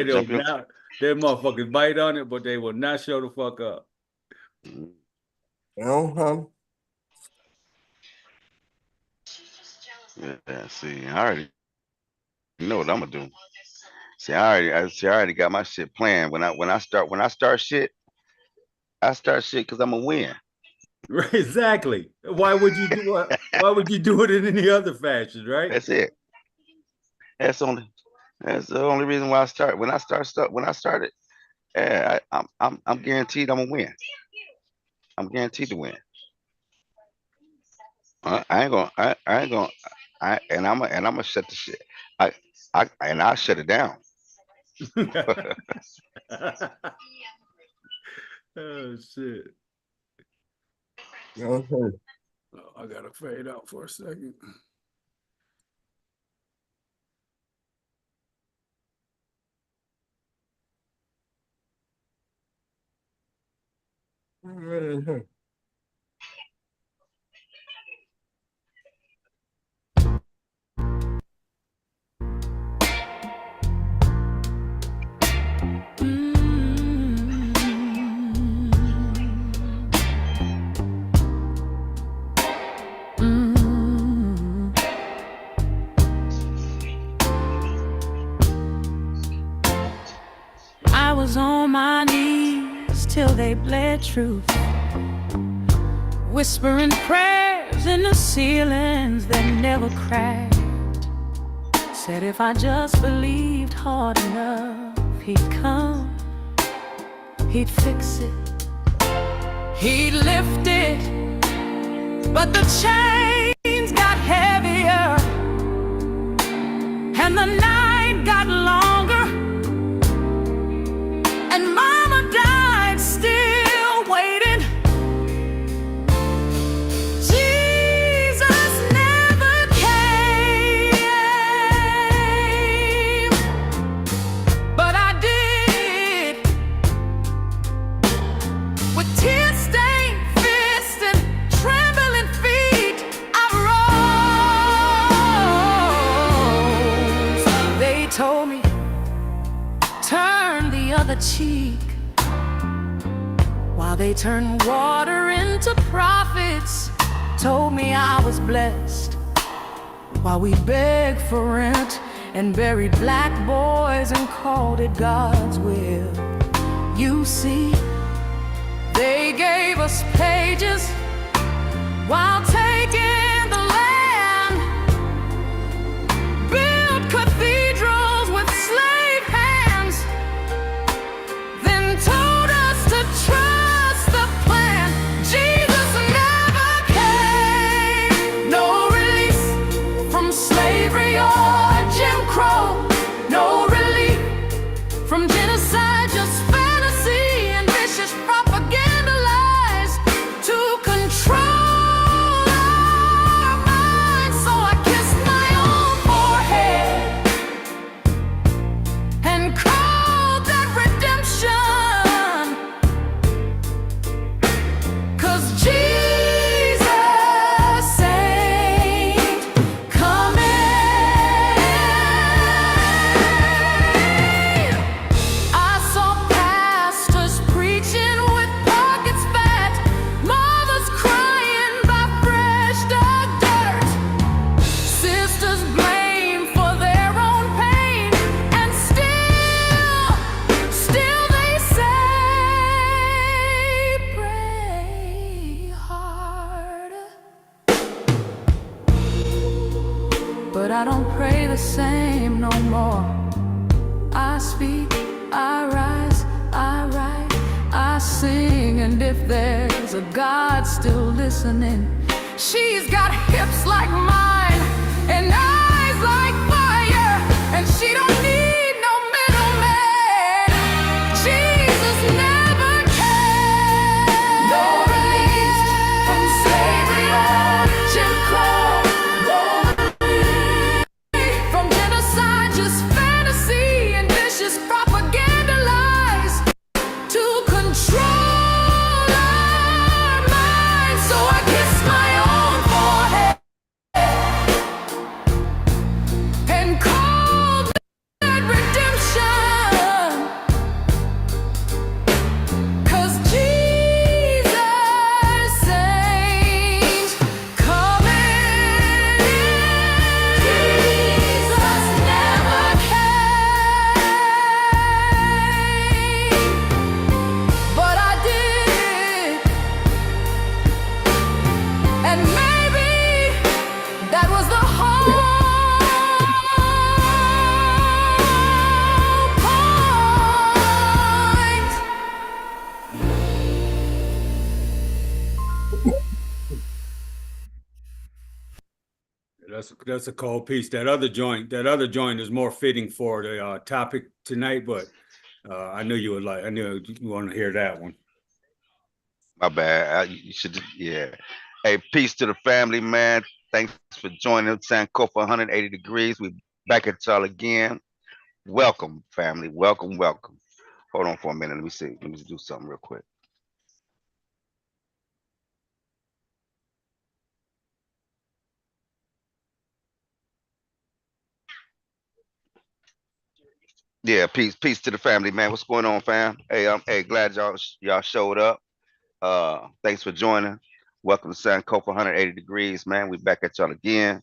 they'll not. Their motherfuckers bite on it, but they will not show the fuck up. Yeah, see, I already know what I'm gonna do. See, I already got my shit planned. When I start shit, I start shit because I'm gonna win. Right, exactly. Why would you do it? Why would you do it in any other fashion, right? That's it. That's only. That's the only reason why I start. When I start stuff, when I started, yeah, I'm guaranteed I'm gonna win. I'm guaranteed to win. I ain't gonna. I ain't gonna. I'm gonna shut the shit. I I'll shut it down. Oh shit. Okay. Oh, I gotta fade out for a second. I was on my knees till they bled truth, whispering prayers in the ceilings that never cracked. Said if I just believed hard enough, he'd come, he'd fix it, he'd lift it. But the chains got heavier and the night got longer, and mama died still waiting. Jesus never came, but I did. With tear-stained fists and trembling feet, I rose. They told me, turn the other cheek, while they turned water into profits. Told me I was blessed, while we begged for rent and buried black boys and called it God's will. You see, they gave us pages while taking the land, built cathedrals with slave hands, then told us to trust the plan. Jesus never came. No release from slavery or Jim Crow. No relief from genocide, just fantasy and vicious propaganda lies to control our minds. So I kissed my own forehead and called that redemption, 'cause Jesus ain't coming. I saw pastors preaching with pockets fat, mothers crying by fresh dug dirt, sisters blamed for their own pain, and still they say, pray hard. But I don't pray the same no more. I speak, I rise, I write, I sing, and if there's a God still listening, she's got hips like mine and eyes like fire, and she don't need no middleman. Jesus never came. No release from slavery or Jim Crow. No relief from genocide, just fantasy and vicious propaganda lies to control our minds. So I kiss my own forehead and call that's a cold piece. That other joint is more fitting for the topic tonight, but I knew you would like. I knew you want to hear that one. My bad. You should, yeah. Hey, peace to the family, man. Thanks for joining Sankofa 180 degrees. We back at y'all again. Welcome, family. Welcome, welcome. Hold on for a minute. Let me see. Let me do something real quick. Yeah, peace to the family, man. What's going on, fam? Hey, I'm glad y'all showed up. Thanks for joining. Welcome to Sankofa 180 degrees, man. We back at y'all again.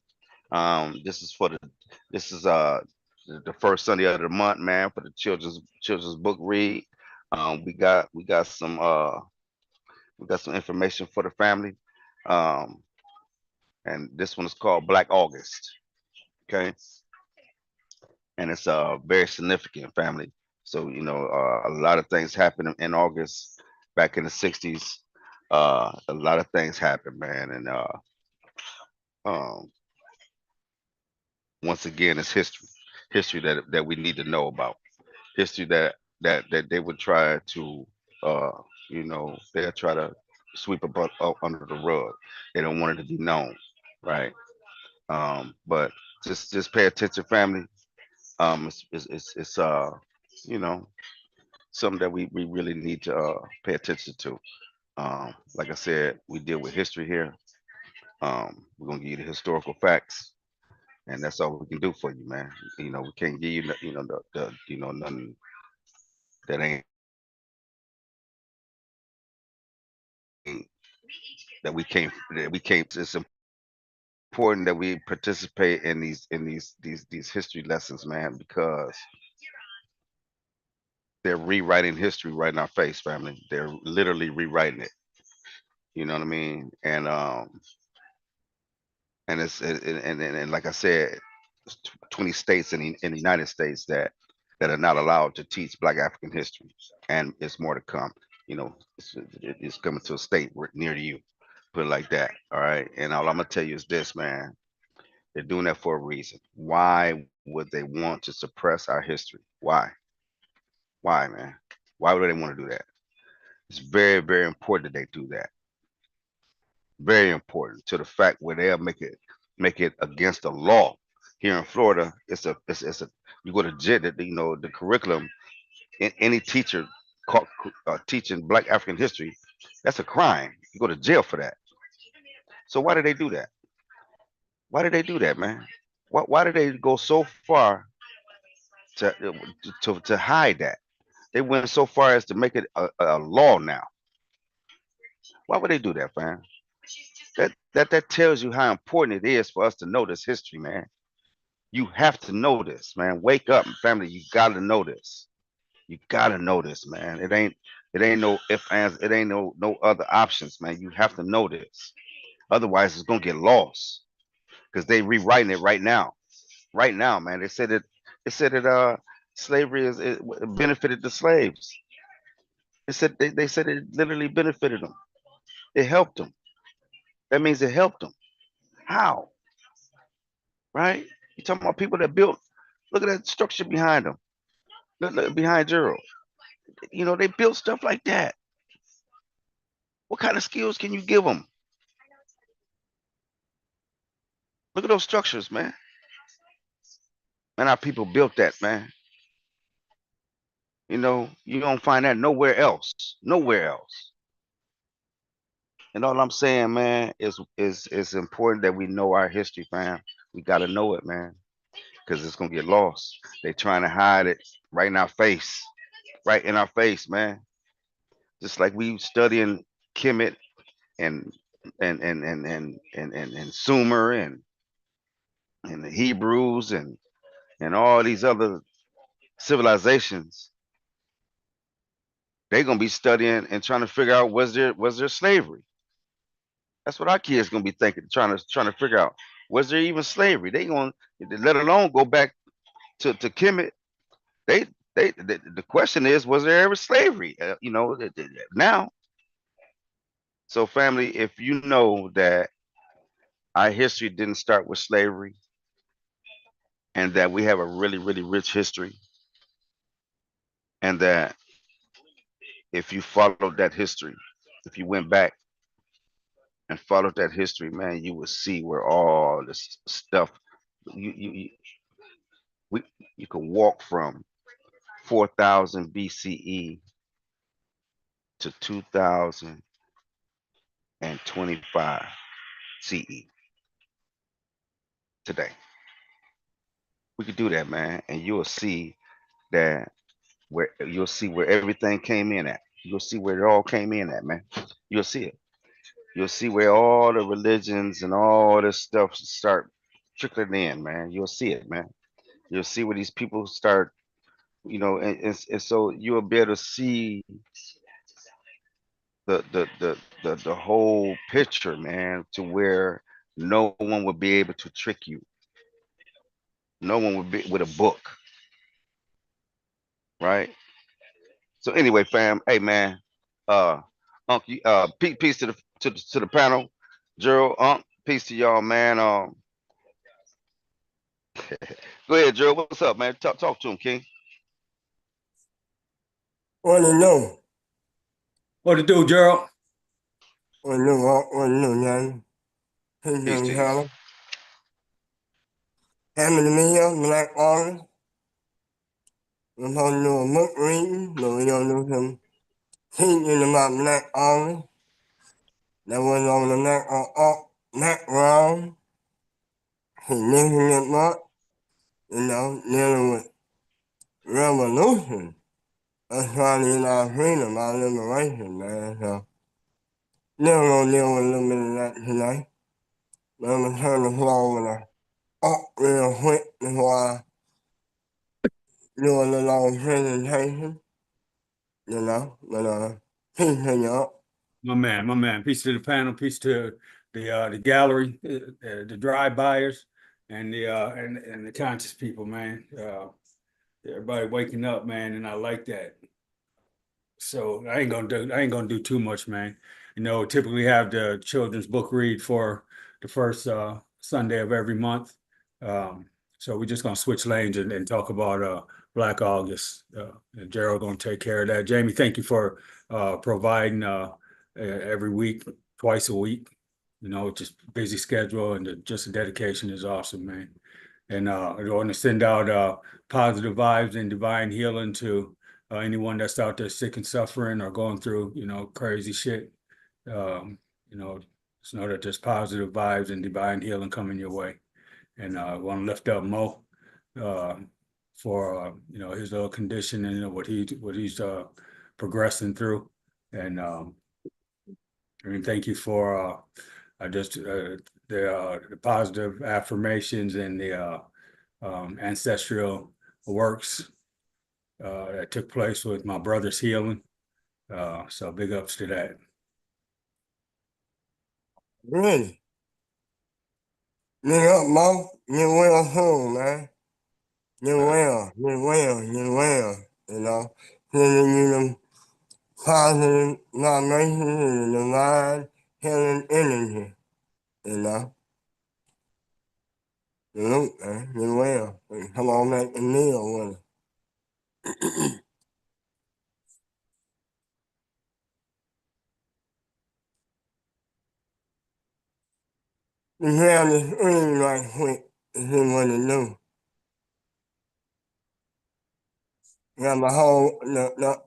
This is the first Sunday of the month, man, for the children's book read. We got some information for the family. Um, and this one is called Black August. Okay. And it's very significant, family. So a lot of things happened in August back in the 60s. A lot of things happened, man. And um, once again, it's history that we need to know about. History that they would try to uh, they'll try to sweep up under the rug. They don't want it to be known, right? But just pay attention, family. It's you know something that we really need to pay attention to. Like I said, we deal with history here. We're gonna give you the historical facts, and that's all we can do for you, man. We can't give you, nothing that ain't that we can't. It's important that we participate in these history lessons, man, because they're rewriting history right in our face, family. They're literally rewriting it. You know what I mean? And and like I said, 20 states in the United States that are not allowed to teach Black African history, and it's more to come. It's coming to a state near to you. Put it like that. All right. And all I'm gonna tell you is this, man. They're doing that for a reason. Why would they want to suppress our history? Why? Why, man? Why would they want to do that? It's very, very important that they do that. Very important to the fact where they'll make it against the law. Here in Florida, it's a you go to jail. The curriculum. Any teacher caught teaching Black African history, that's a crime. You go to jail for that. So why did they do that? Why did they do that, man? Why did they go so far to hide that? They went so far as to make it a law now. Why would they do that, fam? That tells you how important it is for us to know this history, man. You have to know this, man. Wake up, family. You gotta know this. You gotta know this, man. It ain't no if ands. It ain't no other options, man. You have to know this. Otherwise, it's gonna get lost because they rewriting it right now. Right now, man. They said that slavery it benefited the slaves. They said it literally benefited them. It helped them. That means it helped them. How? Right? You talking about people that built? Look at that structure behind them. Look behind Gerald. They built stuff like that. What kind of skills can you give them? Look at those structures, man. Man, our people built that, man. You don't find that nowhere else. Nowhere else. And all I'm saying, man, is important that we know our history, fam. We gotta know it, man, because it's gonna get lost. They trying to hide it right in our face, right in our face, man. Just like we studying Kemet and Sumer and the Hebrews and all these other civilizations. They're gonna be studying and trying to figure out was there slavery. That's what our kids gonna be thinking, trying to figure out, was there even slavery? They gonna, let alone go back to Kemet. They the question is, was there ever slavery? Now. So family, if you know that our history didn't start with slavery, and that we have a really, really rich history, and that if you followed that history, if you went back and followed that history, man, you would see where all this stuff you we you could walk from 4000 BCE to 2025 CE today. We could do that, man, and you'll see that you'll see where everything came in at. You'll see where it all came in at, man. You'll see it. You'll see where all the religions and all this stuff start trickling in, man. You'll see it, man. You'll see where these people start, and so you'll be able to see the whole picture, man, to where no one would be able to trick you. No one would be with a book, right? So anyway, fam, hey man, Unc, peace to the panel, Gerald, Unc, peace to y'all, man. Go ahead, Gerald. What's up, man? Talk to him, King. What do you know? What to do, Gerald? What do you know? What do you know, man? Peace Peace and to you. power. Having meal, black orange. We're going to do a book reading, but we're going to do some teaching about black orange. That was on the background. Significant part, dealing with revolution. That's trying to get our freedom, our liberation, man. So, they're going to deal with a little bit of that tonight. But I'm going to turn the floor over to Up real quick before I do a little long presentation, but peace to you. My man. Peace to the panel. Peace to the gallery, the drive-buyers, and the conscious people, man. Everybody waking up, man, and I like that. So I ain't gonna do too much, man. Typically have the children's book read for the first Sunday of every month. So we're just gonna switch lanes and talk about Black August. And Gerald gonna take care of that. Jamie, thank you for providing every week, twice a week. Just busy schedule, and just the dedication is awesome, man. And I want to send out positive vibes and divine healing to anyone that's out there sick and suffering or going through, crazy shit. Just know that there's positive vibes and divine healing coming your way. And I want to lift up Mo for his little condition and what he's progressing through. And thank you for the positive affirmations and the ancestral works that took place with my brother's healing. So big ups to that. Really? Big up, Mo. Get well soon, man. Get well. Sending you them positive vibrations and the divine healing energy, Look, man, get well. And come on back and kneel with it. You grab the screen right quick and see what to do. Got my whole,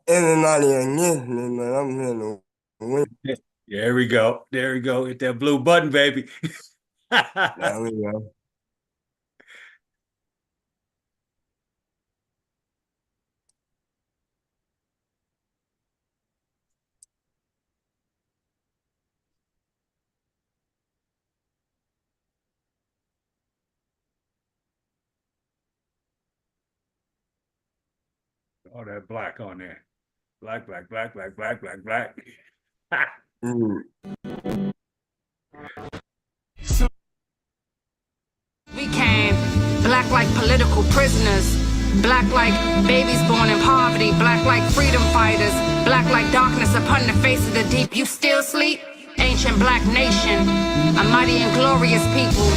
everybody against me, but I'm here to win. There we go. Hit that blue button, baby. There we go. All that black on there. Black. We came black like political prisoners, black like babies born in poverty, black like freedom fighters, black like darkness upon the face of the deep. You still sleep? Ain't ancient black nation, a mighty and glorious people.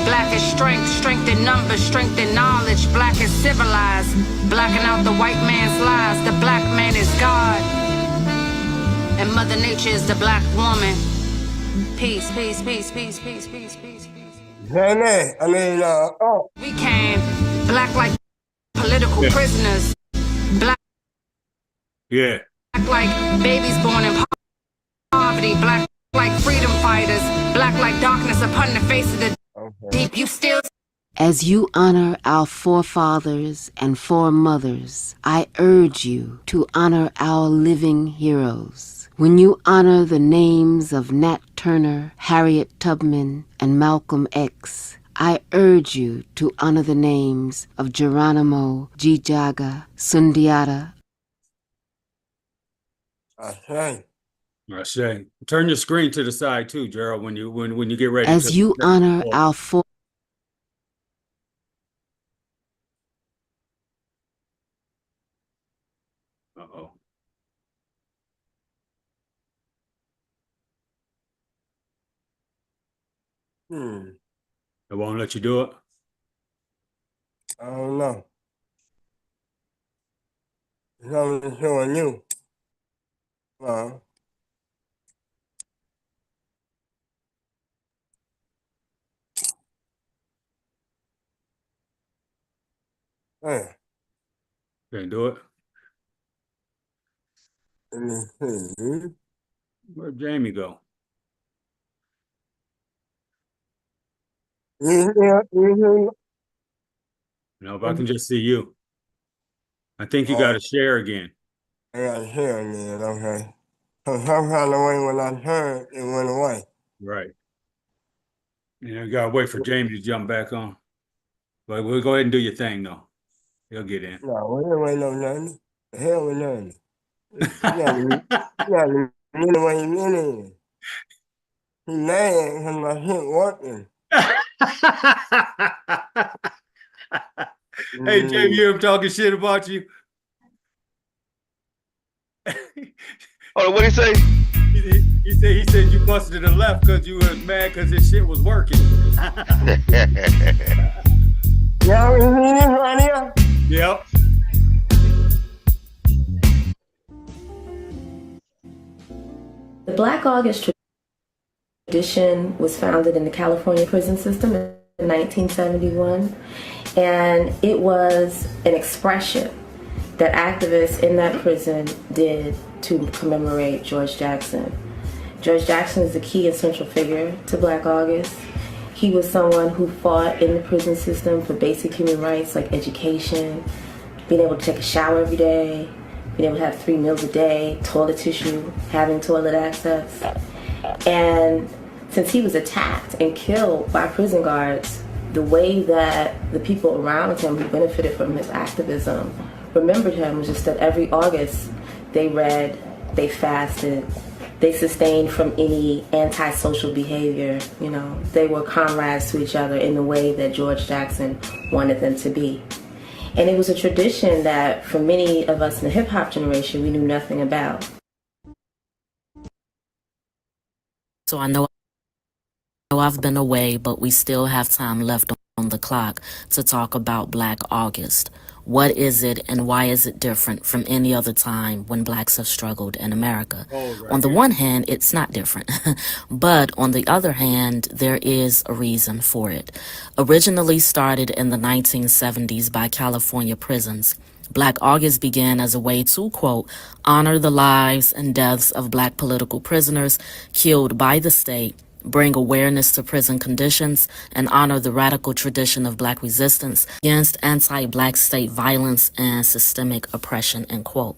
Black is strength, strength in numbers, strength in knowledge. Black is civilized, blacking out the white man's lies. The black man is God, and Mother Nature is the black woman. Peace, peace, peace, peace, peace, peace, peace, peace. We can, black like political prisoners, black like babies born in poverty, black like freedom fighters, black like darkness upon the face of the deep. You still. As you honor our forefathers and foremothers, I urge you to honor our living heroes. When you honor the names of Nat Turner, Harriet Tubman, and Malcolm X, I urge you to honor the names of Geronimo, Jijaga, Sundiata. I say. Turn your screen to the side too, Gerald, when you get ready. As you honor our Uh-oh. It won't let you do it? I don't know. It's only showing you. Can't do it? Let me see. Where'd Jamie go? You No, if I can just see you. I think you got to share again. I got to share again, okay. So somehow the way when I turned, it went away. Right. You got to wait for Jamie to jump back on. But we'll go ahead and do your thing, though. He'll get in. No, we ain't waiting on nothing. The hell with nothing. You got to get away in. He mad because my shit working. Hey, Jamie, I'm talking shit about you. Oh, what'd he say? He said you busted to the left because you was mad because this shit was working. Y'all see this right here? Yep. The Black August tradition was founded in the California prison system in 1971, and it was an expression that activists in that prison did to commemorate George Jackson. George Jackson is the key and central figure to Black August. He was someone who fought in the prison system for basic human rights like education, being able to take a shower every day, being able to have 3 meals a day, toilet tissue, having toilet access. And since he was attacked and killed by prison guards, the way that the people around him who benefited from his activism remembered him was just that every August they read, they fasted, they sustained from any antisocial behavior. You know, they were comrades to each other in the way that George Jackson wanted them to be. And it was a tradition that for many of us in the hip hop generation, we knew nothing about. So I know I've been away, but we still have time left on the clock to talk about Black August. What is it and why is it different from any other time when blacks have struggled in America? On the one hand, it's not different. But on the other hand, there is a reason for it. Originally started in the 1970s by California prisons, Black August began as a way to, quote, honor the lives and deaths of black political prisoners killed by the state, bring awareness to prison conditions, and honor the radical tradition of black resistance against anti-black state violence and systemic oppression, end quote.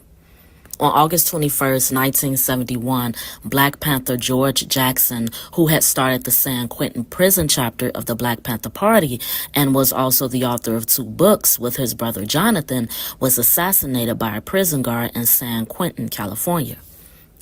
On August 21st, 1971, Black Panther George Jackson, who had started the San Quentin prison chapter of the Black Panther Party and was also the author of 2 books with his brother Jonathan, was assassinated by a prison guard in San Quentin, California.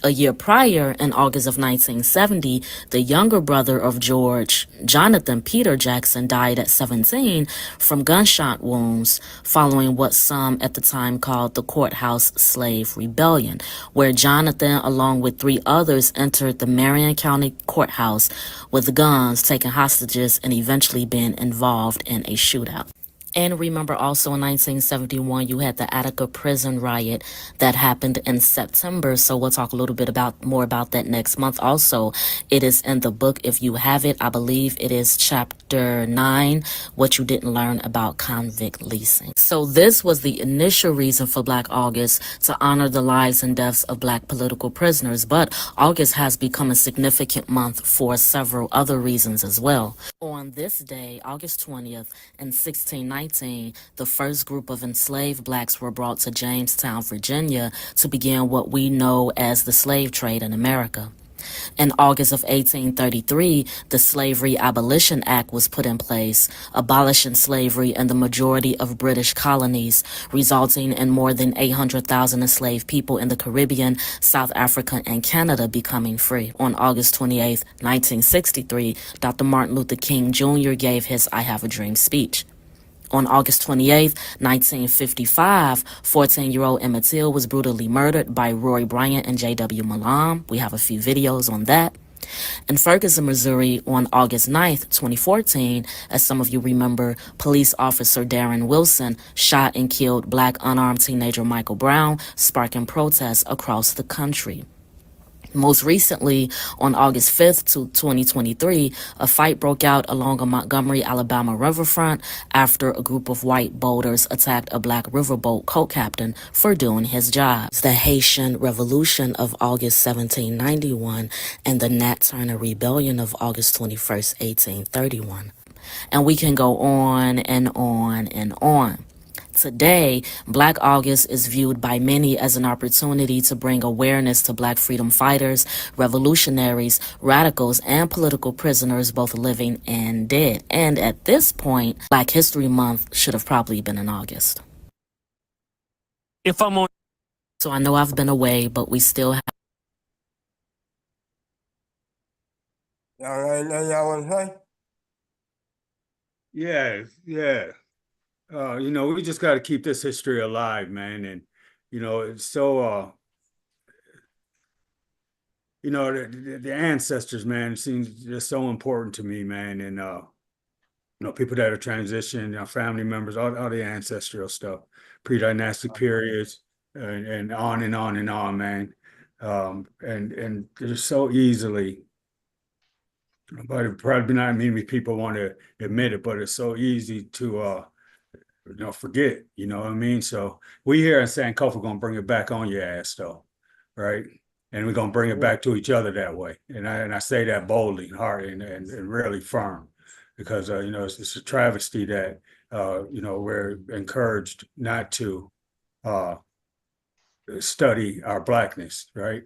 A year prior, in August of 1970, the younger brother of George, Jonathan Peter Jackson, died at 17 from gunshot wounds following what some at the time called the Courthouse Slave Rebellion, where Jonathan, along with 3 others, entered the Marion County Courthouse with guns, taking hostages, and eventually being involved in a shootout. And remember also in 1971, you had the Attica prison riot that happened in September. So we'll talk a little bit more about that next month. Also, it is in the book. If you have it, I believe it is chapter 9, What You Didn't Learn About Convict Leasing. So this was the initial reason for Black August, to honor the lives and deaths of Black political prisoners. But August has become a significant month for several other reasons as well. On this day, August 20th, in 1619, the first group of enslaved blacks were brought to Jamestown, Virginia, to begin what we know as the slave trade in America. In August of 1833, the Slavery Abolition Act was put in place, abolishing slavery in the majority of British colonies, resulting in more than 800,000 enslaved people in the Caribbean, South Africa, and Canada becoming free. On August 28, 1963, Dr. Martin Luther King Jr. gave his I Have a Dream speech. On August 28, 1955, 14-year-old Emmett Till was brutally murdered by Roy Bryant and J.W. Milam. We have a few videos on that. In Ferguson, Missouri, on August 9th, 2014, as some of you remember, police officer Darren Wilson shot and killed Black unarmed teenager Michael Brown, sparking protests across the country. Most recently, on August 5th, 2023, a fight broke out along a Montgomery, Alabama riverfront after a group of white boaters attacked a Black riverboat co-captain for doing his job. The Haitian Revolution of August 1791 and the Nat Turner Rebellion of August 21st, 1831. And we can go on and on and on. Today, Black August is viewed by many as an opportunity to bring awareness to Black freedom fighters, revolutionaries, radicals, and political prisoners, both living and dead. And at this point, Black History Month should have probably been in August. So I know I've been away, but we still have. Y'all ain't know y'all want to say? Yeah. We just got to keep this history alive, man. And, it's so, the ancestors, man, seems just so important to me, man. And, people that are transitioning, family members, all the ancestral stuff, pre-dynastic periods, and on and on and on, man. And there's so easily, but probably not many people want to admit it, but it's so easy to, forget, you know what I mean? So we here in Sankofa gonna bring it back on your ass though, right? And we're gonna bring it back to each other that way. And I say that boldly, hard, and really firm, because it's a travesty that we're encouraged not to study our Blackness, right?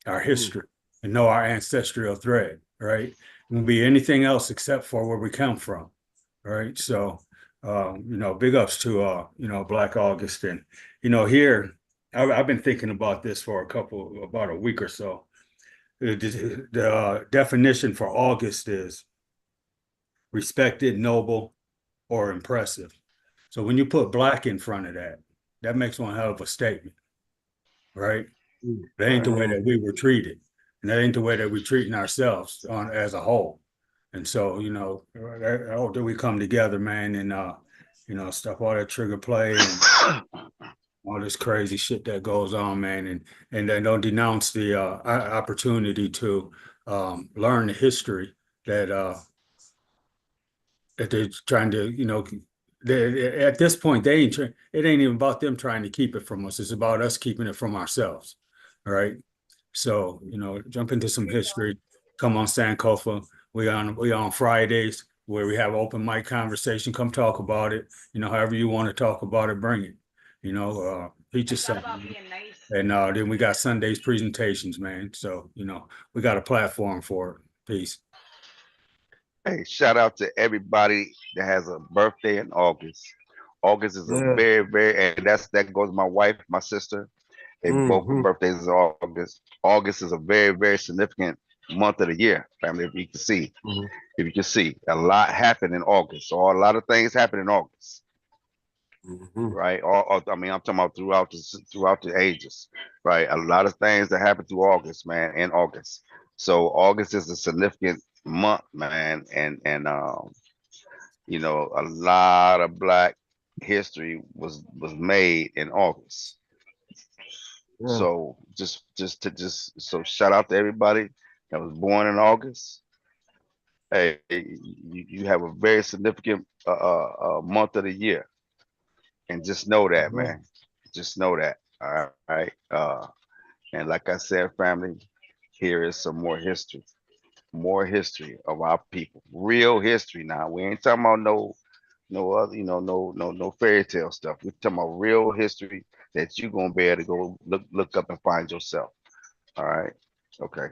Our history, and know our ancestral thread, right? It won't be anything else except for where we come from, right? So big ups to Black August. And here I've been thinking about this for about a week or so. The definition for August is respected, noble, or impressive. So when you put Black in front of that, that makes one hell of a statement, right? That ain't the way that we were treated, and that ain't the way that we're treating ourselves as a whole. And so, I hope that we come together, man, and stuff, all that trigger play and all this crazy shit that goes on, man, and then don't denounce the opportunity to learn the history that they're trying to, at this point, it ain't even about them trying to keep it from us. It's about us keeping it from ourselves, all right? So, jump into some history, come on Sankofa. We on Fridays where we have open mic conversation. Come talk about it. However you want to talk about it, bring it. Teach us something. And then we got Sundays presentations, man. So, we got a platform for it. Peace. Hey, shout out to everybody that has a birthday in August. August is a very, very, and that goes to my wife, my sister, They both Mm-hmm. birthdays is August. August is a very, very significant month of the year, family. If you can see, Mm-hmm. a lot happened in August. So a lot of things happen in August, Mm-hmm. right? I mean, I'm talking about throughout the ages, right? A lot of things that happen through August, man, in August. So August is a significant month, man, and you know, a lot of Black history was made in August. Yeah. So so shout out to everybody that was born in August. Hey, you have a very significant month of the year, and just know that, Mm-hmm. man. Just know that. All right. And like I said, family, here is some more history of our people, real history. Now we ain't talking about no other, no fairy tale stuff. We're talking about real history that you're gonna be able to go look up and find yourself. All right. Okay.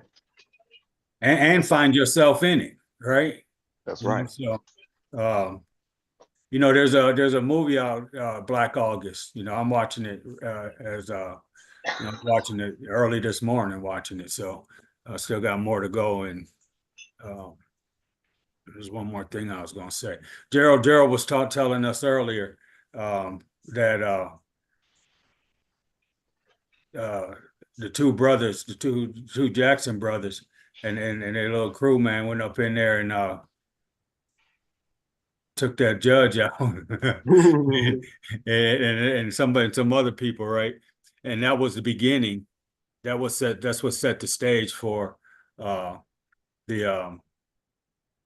and find yourself in it, right? That's You know, right. so um, there's a movie out, Black August. I'm watching it as watching it early this morning, watching it. So I still got more to go. And uh, there's one more thing I was going to say. Gerald was telling us earlier that uh, the two brothers, the two Jackson brothers, and their little crew, man, went up in there and took that judge out, and some other people, right? And that was the beginning. That's what set the stage for uh, the um,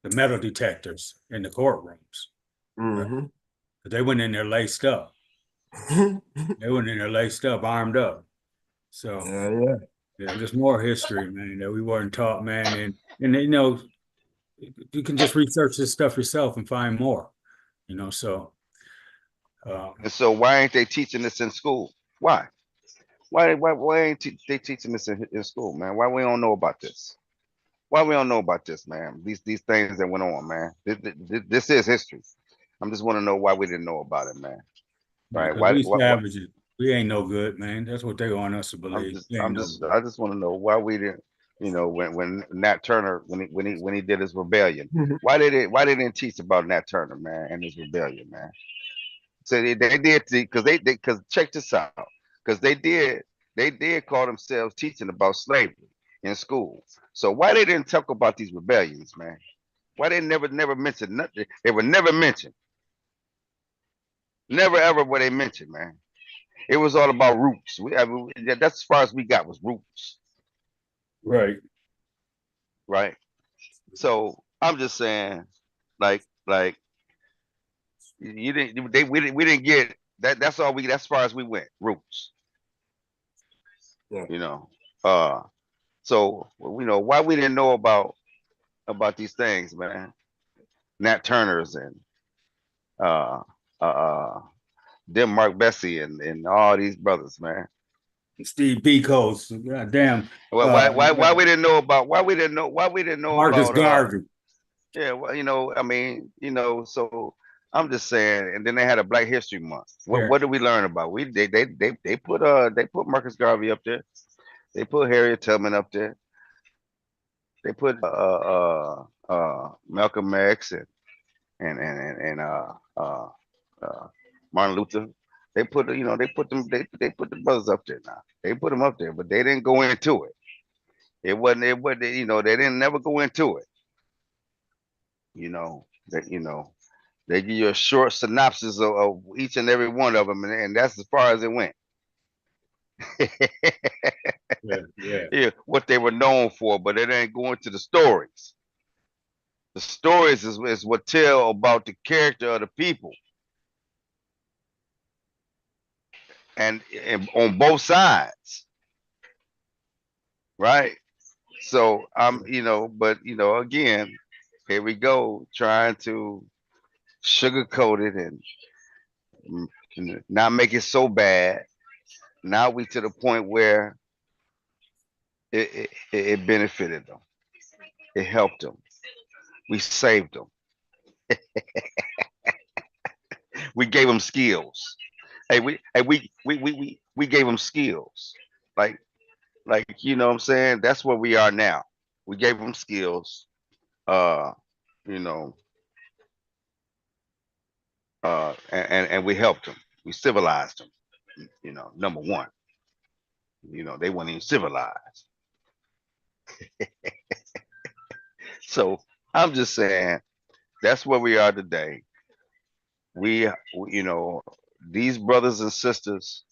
the metal detectors in the courtrooms. Right? Mm-hmm. They went in there laced up. They went in there laced up, armed up. So Yeah, yeah. yeah, just more history, man, that we weren't taught, man. And you can just research this stuff yourself and find more. So And so why ain't they teaching this in school? Why? Why ain't they teaching this in school, man? Why we don't know about this? Why we don't know about this, man? These things that went on, man. This is history. I'm just want to know why we didn't know about it, man. Right? because we What? savages, we ain't no good, man. That's what they want us to believe. We ain't no good. I just want to know why we didn't. When Nat Turner when he did his rebellion, why they didn't teach about Nat Turner, man, and his rebellion, man? So they did because because check this out, because they did call themselves teaching about slavery in school. So why they didn't talk about these rebellions, man? Why they never mentioned nothing? They were never mentioned. Never ever were they mentioned, man. It was all about roots. That's as far as we got was roots, Right. right? So I'm just saying, like you didn't we didn't get that. That's all we. That's as far as we went. Roots, Yeah. you know. Uh, so why we didn't know about these things, man. Nat Turner's and uh uh them Mark Bessie and all these brothers, man. Steve Biko's, goddamn, Why we didn't know about why we didn't know Marcus about Garvey. yeah, well, I mean, so I'm just saying, and then they had a Black History Month. Yeah. What did we learn about? They put Marcus Garvey up there. They put Harriet Tubman up there. They put Malcolm X and Martin Luther. They put they put the brothers up there now. They put them up there, but they didn't go into it. It wasn't they didn't never go into it. That they give you a short synopsis of each and every one of them, and that's as far as it went. Yeah, yeah. Yeah, what they were known for, but it ain't going to the stories. The stories is what tell about the character of the people, and on both sides, right? So but again, here we go trying to sugarcoat it and not make it so bad. Now we to the point where it benefited them. It helped them. We saved them. We gave them skills. Hey, we gave them skills. Like, you know what I'm saying? That's where we are now. We gave them skills, uh, you know, and we helped them. We civilized them. You know, number one, you know, they weren't even civilized. So I'm just saying that's where we are today. You know, these brothers and sisters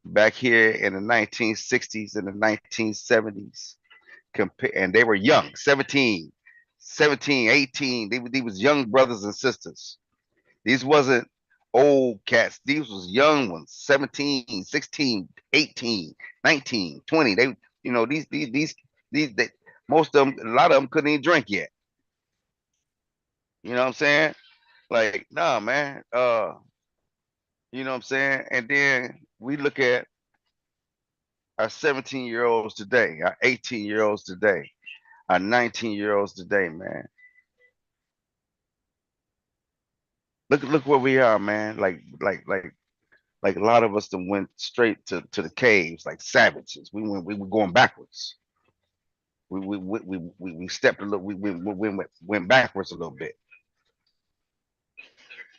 back here in the 1960s and the 1970s, and they were young, 17, 17, 18. They was young brothers and sisters. These wasn't old cats. These was young ones, 17, 16, 18, 19, 20. They, you know, they, most of them, a lot of them couldn't even drink yet. You know what I'm saying? Like, nah, man. You know what I'm saying? And then we look at our 17-year-olds today, our 18-year-olds today, our 19-year-olds today, man. Look where we are, man. Like a lot of us that went straight to the caves like savages. We were going backwards. We stepped a little. We went backwards a little bit.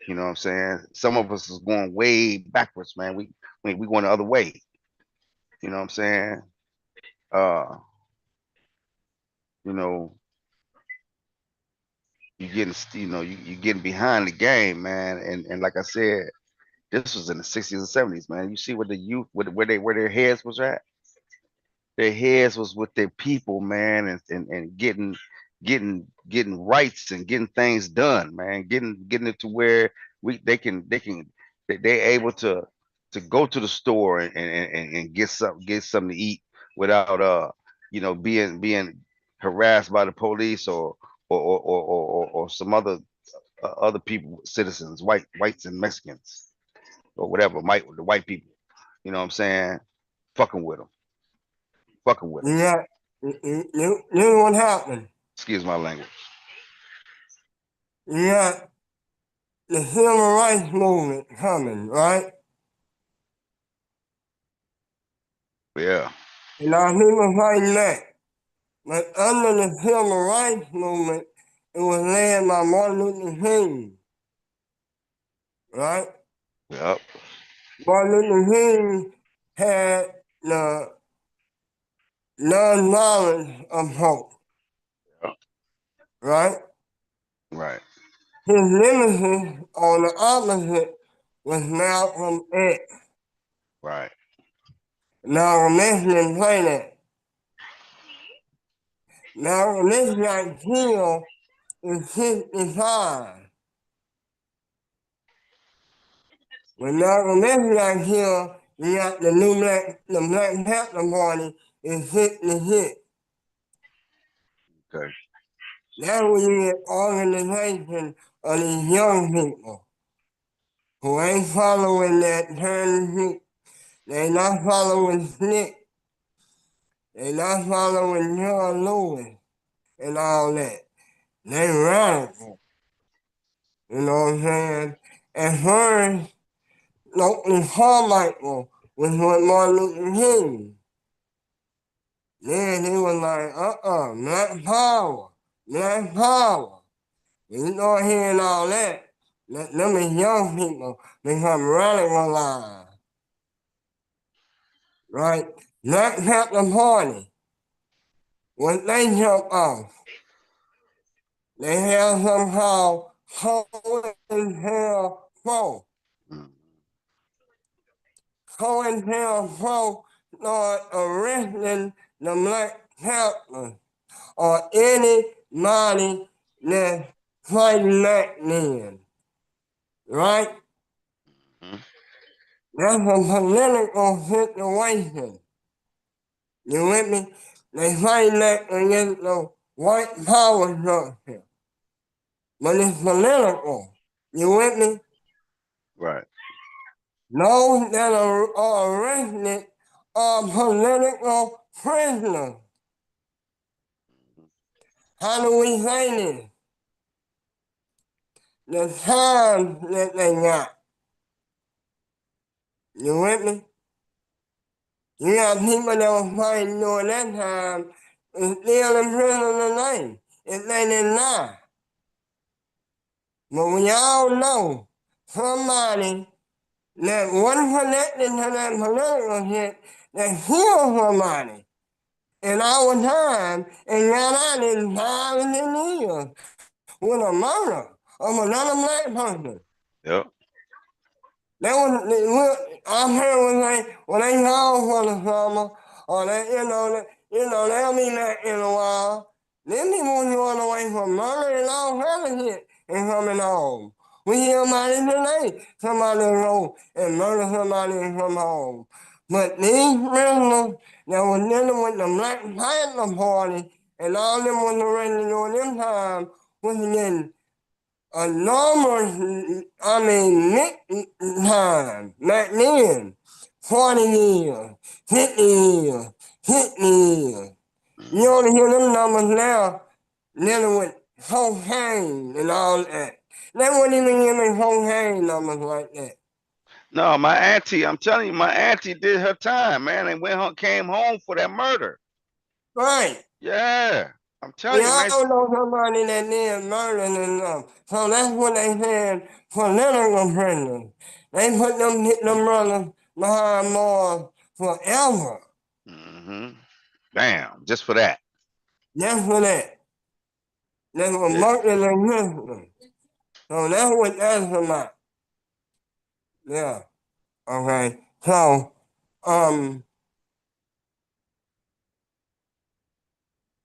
You know what I'm saying? Some of us is going way backwards, man. We going the other way. You know what I'm saying? Uh, you know, you getting behind the game, man. And like I said, this was in the 60s and 70s, man. You see what the youth, where their heads was at. Their heads was with their people, man, and getting rights and getting things done, man. Getting it to where they're able to go to the store and get something to eat without being harassed by the police or some other people, citizens, whites and Mexicans or whatever, the white people. You know what I'm saying? Fucking with them. Fucking with them. Yeah, you know what happened? Excuse my language. You got the civil rights movement coming, right? Yeah. And our people fighting that. But under the civil rights movement, it was led by Martin Luther King, right? Yep. Martin Luther King had the nonviolence approach, Yep. right? Right. His nemesis on the opposite was Malcolm X. Right. Malcolm X didn't play that. Malcolm X got killed in 65. When Malcolm X got killed, you got the Black Panther Party in 66. Okay. That's when you get organization of these young people who ain't following that turn. They not following Slick. They not following John Lewis and all that. They radical. You know what I'm saying? At first, Oakland Carmichael was with Martin Luther King. Then he was like, Black Power, Black Power. You start hearing all that, them is young people become radicalized, right? Black Panther Party, when they jump off, they have some called COINTELPRO. Mm. COINTELPRO start arresting the Black Panthers or anybody that's fighting back then, right? Mm. That's a political situation. You with me? They fight back against the white power structure. But it's political. You with me? Right. Those that are arrested are political prisoners. How do we say this? The time that they got. You with me? You got people that were fighting during that time and still in prison today if they didn't lie. But we all know somebody that wasn't connected to that political shit that killed somebody in our time and got out in 5 and 10 years with a murder of another black person. Yep. That was, I heard was like, when they call for the summer, or they, they'll be back in a while. Then people was going away from murder and all kinds of shit and coming home. We hear about it today. Somebody go and murder somebody and come home. But these prisoners that was dealing with the Black Panther Party and all them was arrested during them time was getting enormous, time back then, 40 years, 50 years, 60 years. You only hear them numbers now dealing with cocaine and all that. They wouldn't even give me cocaine numbers like that. No, my auntie, I'm telling you, my auntie did her time, man, and went home, came home for that murder. Right. Yeah, I'm telling you, I man. don't know somebody that did murder and so that's what they said political prisoners. They put them brothers behind bars forever. Mm-hmm. Bam, just for that. Just for that. They were Yeah. murdered in prison. So that's what that's about. Yeah. Okay. So,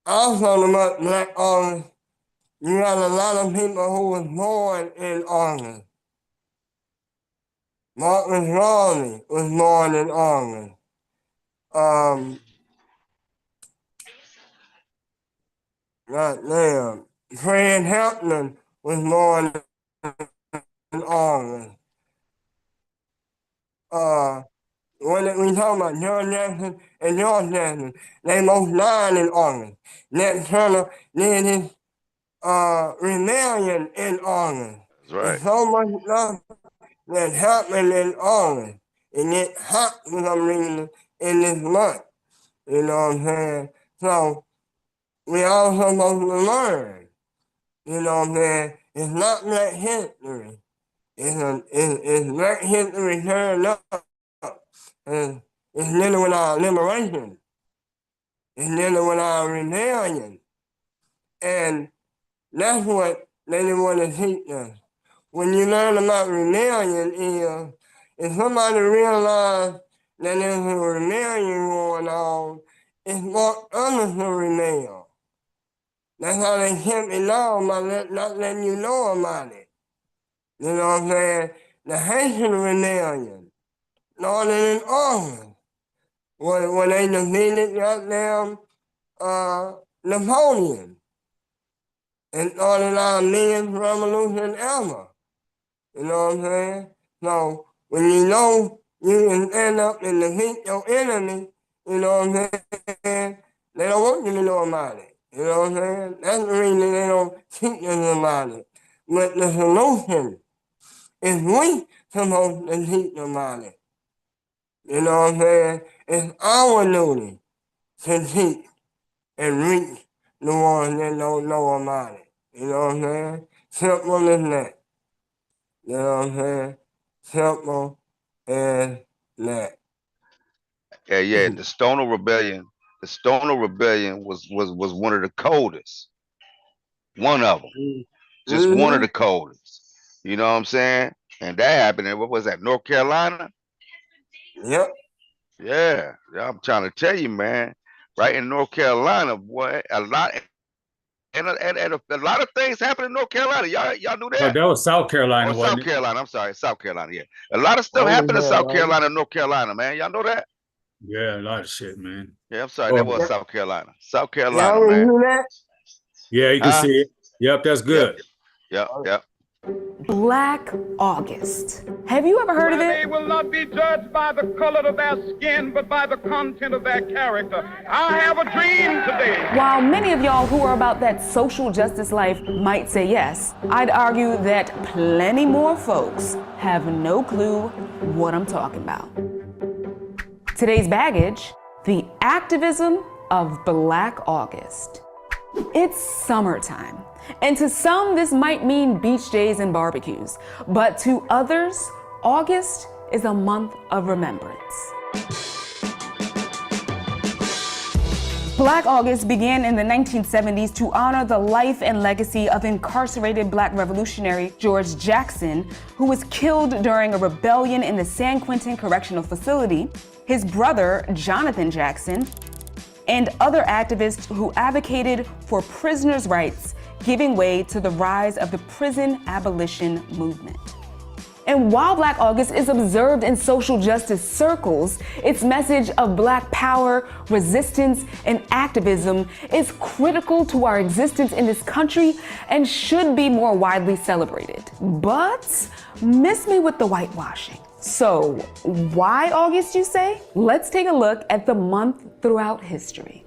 also about Black August, you got a lot of people who was born in August. Marcus Garvey was born in August. Goddamn. Fred Hampton was born in August. When we talk about John Jackson and George Jackson, they both died in August. Nat Turner did his rebellion in August. That's right. There's so much stuff that happened in August. And it hot for some reason in this month. You know what I'm saying? So we all supposed to learn. You know what I'm saying? It's not Black history. It's Black history turned up. It's dealing with our liberation. It's dealing with our rebellion. And that's what they didn't want to teach us. When you learn about rebellion if somebody realizes that there's a rebellion going on, it's for others to rebel. That's how they kept it down by not letting you know about it. You know what I'm saying? The Haitian rebellion started in August when they defeated goddamn Napoleon and started our biggest revolution ever. You know what I'm saying? So when you know you can stand up and defeat your enemy, you know what I'm saying? They don't want you to know about it. You know what I'm saying? That's the reason they don't teach us about it. But the solution is we supposed to teach about it. You know what I'm saying? It's our duty to teach and reach the ones that don't know about it. You know what I'm saying? Simple as that. You know what I'm saying? Simple as that. Yeah. The Stoner Rebellion. The Stoner Rebellion was one of the coldest. One of them. Just one of the coldest. You know what I'm saying? And that happened in, what was that, North Carolina? Yep. Yeah. I'm trying to tell you, man. Right in North Carolina, boy, a lot a lot of things happen in North Carolina. Y'all knew But that? that was South Carolina, Oh, wasn't South it? Carolina. I'm sorry, South Carolina. Yeah, a lot of stuff Only happened in South Carolina. Carolina and North Carolina, man. Y'all know that? Yeah, a lot of shit, man. Yeah, I'm sorry. Oh, That was South Carolina. South Y'all Carolina, man. knew that? yeah, you can Huh? see it. Yep, that's Yep. good. Yep. Black August. Have you ever heard of They it? will not be judged by the color of their skin, but by the content of their character. I have a dream today. While many of y'all who are about that social justice life might say yes, I'd argue that plenty more folks have no clue what I'm talking about. Today's baggage, the activism of Black August. It's summertime, and to some this might mean beach days and barbecues, but to others, August is a month of remembrance. Black August began in the 1970s to honor the life and legacy of incarcerated Black revolutionary George Jackson, who was killed during a rebellion in the San Quentin Correctional Facility, his brother, Jonathan Jackson, and other activists who advocated for prisoners' rights, giving way to the rise of the prison abolition movement. And while Black August is observed in social justice circles, its message of Black power, resistance, and activism is critical to our existence in this country and should be more widely celebrated. But miss me with the whitewashing. So why August, you say? Let's take a look at the month throughout history.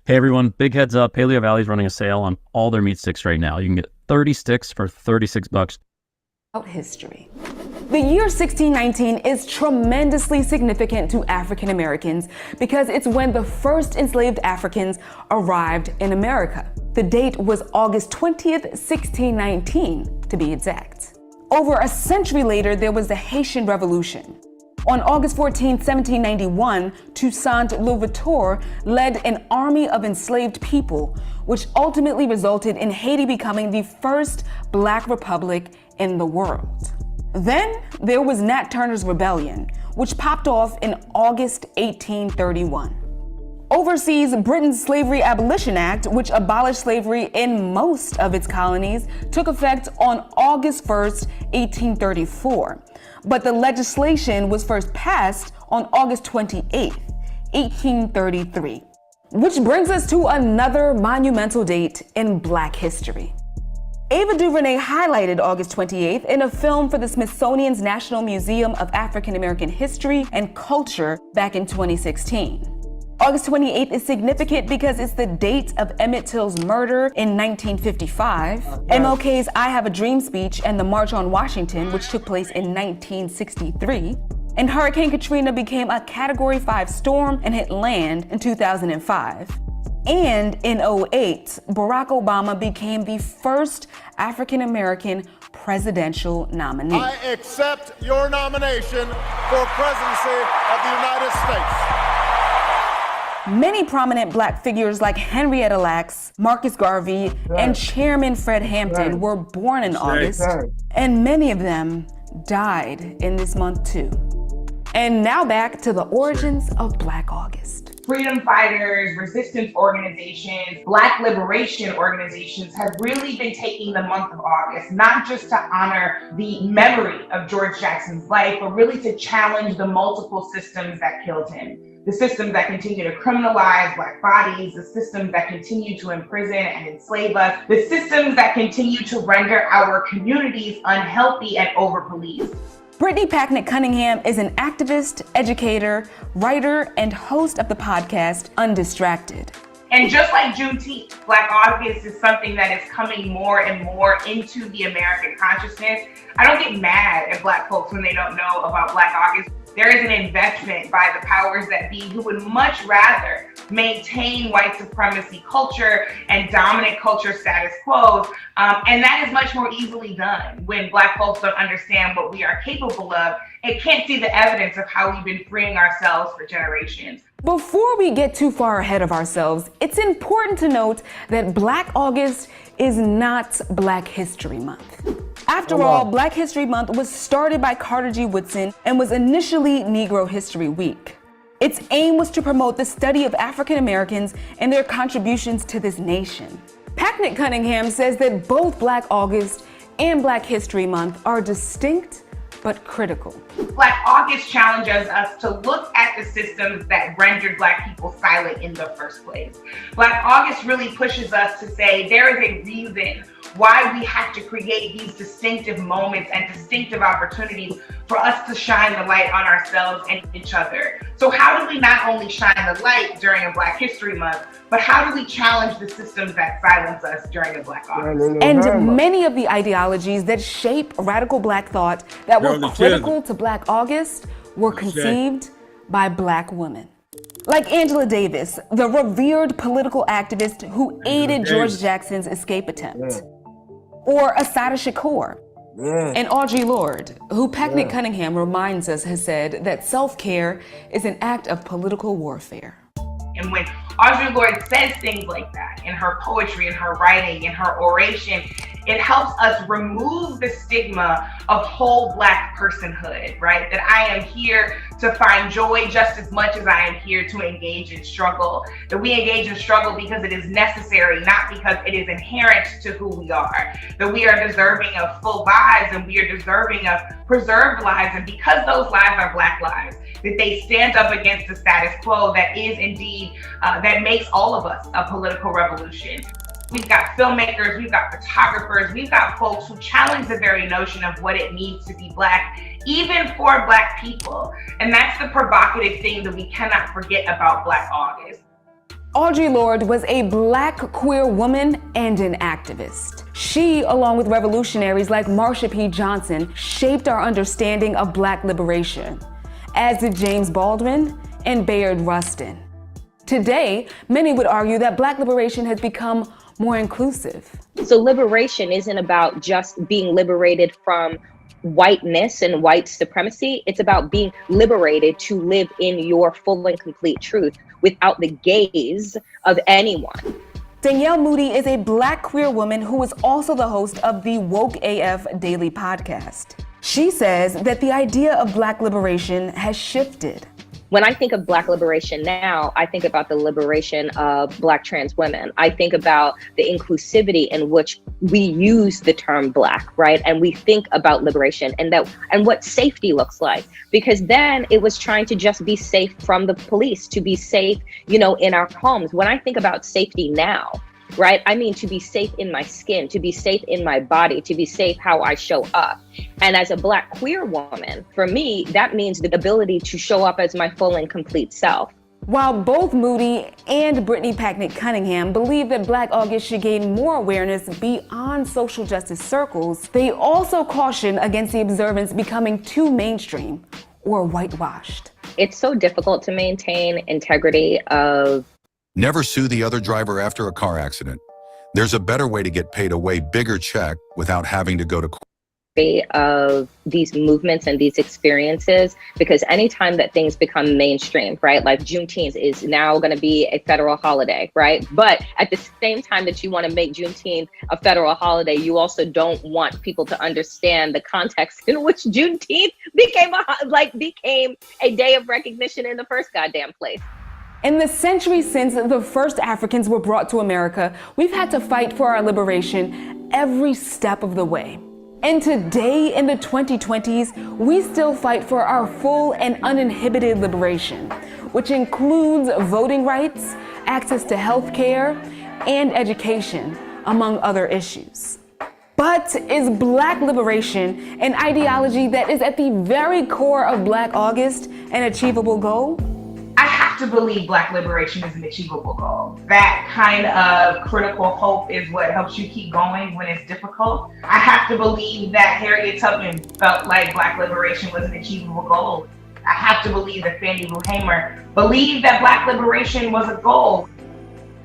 Hey everyone, big heads up, Paleo Valley's running a sale on all their meat sticks right now. You can get 30 sticks for $36. History. The year 1619 is tremendously significant to African Americans because it's when the first enslaved Africans arrived in America. The date was August 20th, 1619, to be exact. Over a century later, there was the Haitian Revolution. On August 14, 1791, Toussaint Louverture led an army of enslaved people, which ultimately resulted in Haiti becoming the first Black republic in the world. Then there was Nat Turner's Rebellion, which popped off in August 1831. Overseas, Britain's Slavery Abolition Act, which abolished slavery in most of its colonies, took effect on August 1st, 1834. But the legislation was first passed on August 28th, 1833. Which brings us to another monumental date in Black history. Ava DuVernay highlighted August 28th in a film for the Smithsonian's National Museum of African American History and Culture back in 2016. August 28th is significant because it's the date of Emmett Till's murder in 1955, MLK's I Have a Dream speech and the March on Washington, which took place in 1963, and Hurricane Katrina became a Category 5 storm and hit land in 2005. And in 2008, Barack Obama became the first African-American presidential nominee. I accept your nomination for presidency of the United States. Many prominent Black figures like Henrietta Lacks, Marcus Garvey, and Chairman Fred Hampton were born in August, and many of them died in this month too. And now back to the origins of Black August. Freedom fighters, resistance organizations, Black liberation organizations have really been taking the month of August, not just to honor the memory of George Jackson's life, but really to challenge the multiple systems that killed him. The systems that continue to criminalize Black bodies, the systems that continue to imprison and enslave us, the systems that continue to render our communities unhealthy and over-policed. Brittany Packnett Cunningham is an activist, educator, writer, and host of the podcast Undistracted. And just like Juneteenth, Black August is something that is coming more and more into the American consciousness. I don't get mad at Black folks when they don't know about Black August. There is an investment by the powers that be who would much rather maintain white supremacy culture and dominant culture status quo. And that is much more easily done when Black folks don't understand what we are capable of and can't see the evidence of how we've been freeing ourselves for generations. Before we get too far ahead of ourselves, it's important to note that Black August is not Black History Month. After all, Black History Month was started by Carter G. Woodson and was initially Negro History Week. Its aim was to promote the study of African Americans and their contributions to this nation. Packnett Cunningham says that both Black August and Black History Month are distinct but critical. Black August challenges us to look at the systems that rendered Black people silent in the first place. Black August really pushes us to say there is a reason why we have to create these distinctive moments and distinctive opportunities for us to shine the light on ourselves and each other. So how do we not only shine the light during a Black History Month, but how do we challenge the systems that silence us during a Black August? And many of the ideologies that shape radical Black thought that were critical to Black August were conceived by Black women. Like Angela Davis, the revered political activist who aided George Jackson's escape attempt. Or Assata Shakur. And Audre Lorde, who Packnett Cunningham reminds us has said that self-care is an act of political warfare. And when Audre Lorde says things like that in her poetry, in her writing, in her oration, it helps us remove the stigma of whole Black personhood, right? That I am here to find joy just as much as I am here to engage in struggle. That we engage in struggle because it is necessary, not because it is inherent to who we are. That we are deserving of full lives and we are deserving of preserved lives. And because those lives are Black lives, that they stand up against the status quo that is indeed, that makes all of us a political revolution. We've got filmmakers, we've got photographers, we've got folks who challenge the very notion of what it means to be Black, even for Black people. And that's the provocative thing that we cannot forget about Black August. Audre Lorde was a Black queer woman and an activist. She, along with revolutionaries like Marsha P. Johnson, shaped our understanding of Black liberation, as did James Baldwin and Bayard Rustin. Today, many would argue that Black liberation has become more inclusive. So liberation isn't about just being liberated from whiteness and white supremacy. It's about being liberated to live in your full and complete truth without the gaze of anyone. Danielle Moody is a Black queer woman who is also the host of the Woke AF Daily podcast. She says that the idea of Black liberation has shifted. When I think of Black liberation now, I think about the liberation of Black trans women. I think about the inclusivity in which we use the term Black, right? And we think about liberation and what safety looks like. Because then it was trying to just be safe from the police, to be safe, in our homes. When I think about safety now, right? I mean, to be safe in my skin, to be safe in my body, to be safe how I show up. And as a Black queer woman, for me, that means the ability to show up as my full and complete self. While both Moody and Brittany Packnett Cunningham believe that Black August should gain more awareness beyond social justice circles, they also caution against the observance becoming too mainstream or whitewashed. It's so difficult to maintain integrity of Never sue the other driver after a car accident. There's a better way to get paid a way bigger check without having to go to court. Of these movements and these experiences, because anytime that things become mainstream, right? Like Juneteenth is now going to be a federal holiday, right? But at the same time that you want to make Juneteenth a federal holiday, you also don't want people to understand the context in which Juneteenth became a day of recognition in the first goddamn place. In the centuries since the first Africans were brought to America, we've had to fight for our liberation every step of the way. And today, in the 2020s, we still fight for our full and uninhibited liberation, which includes voting rights, access to health care, and education, among other issues. But is Black liberation an ideology that is at the very core of Black August an achievable goal? I have to believe Black liberation is an achievable goal. That kind of critical hope is what helps you keep going when it's difficult. I have to believe that Harriet Tubman felt like Black liberation was an achievable goal. I have to believe that Fannie Lou Hamer believed that Black liberation was a goal.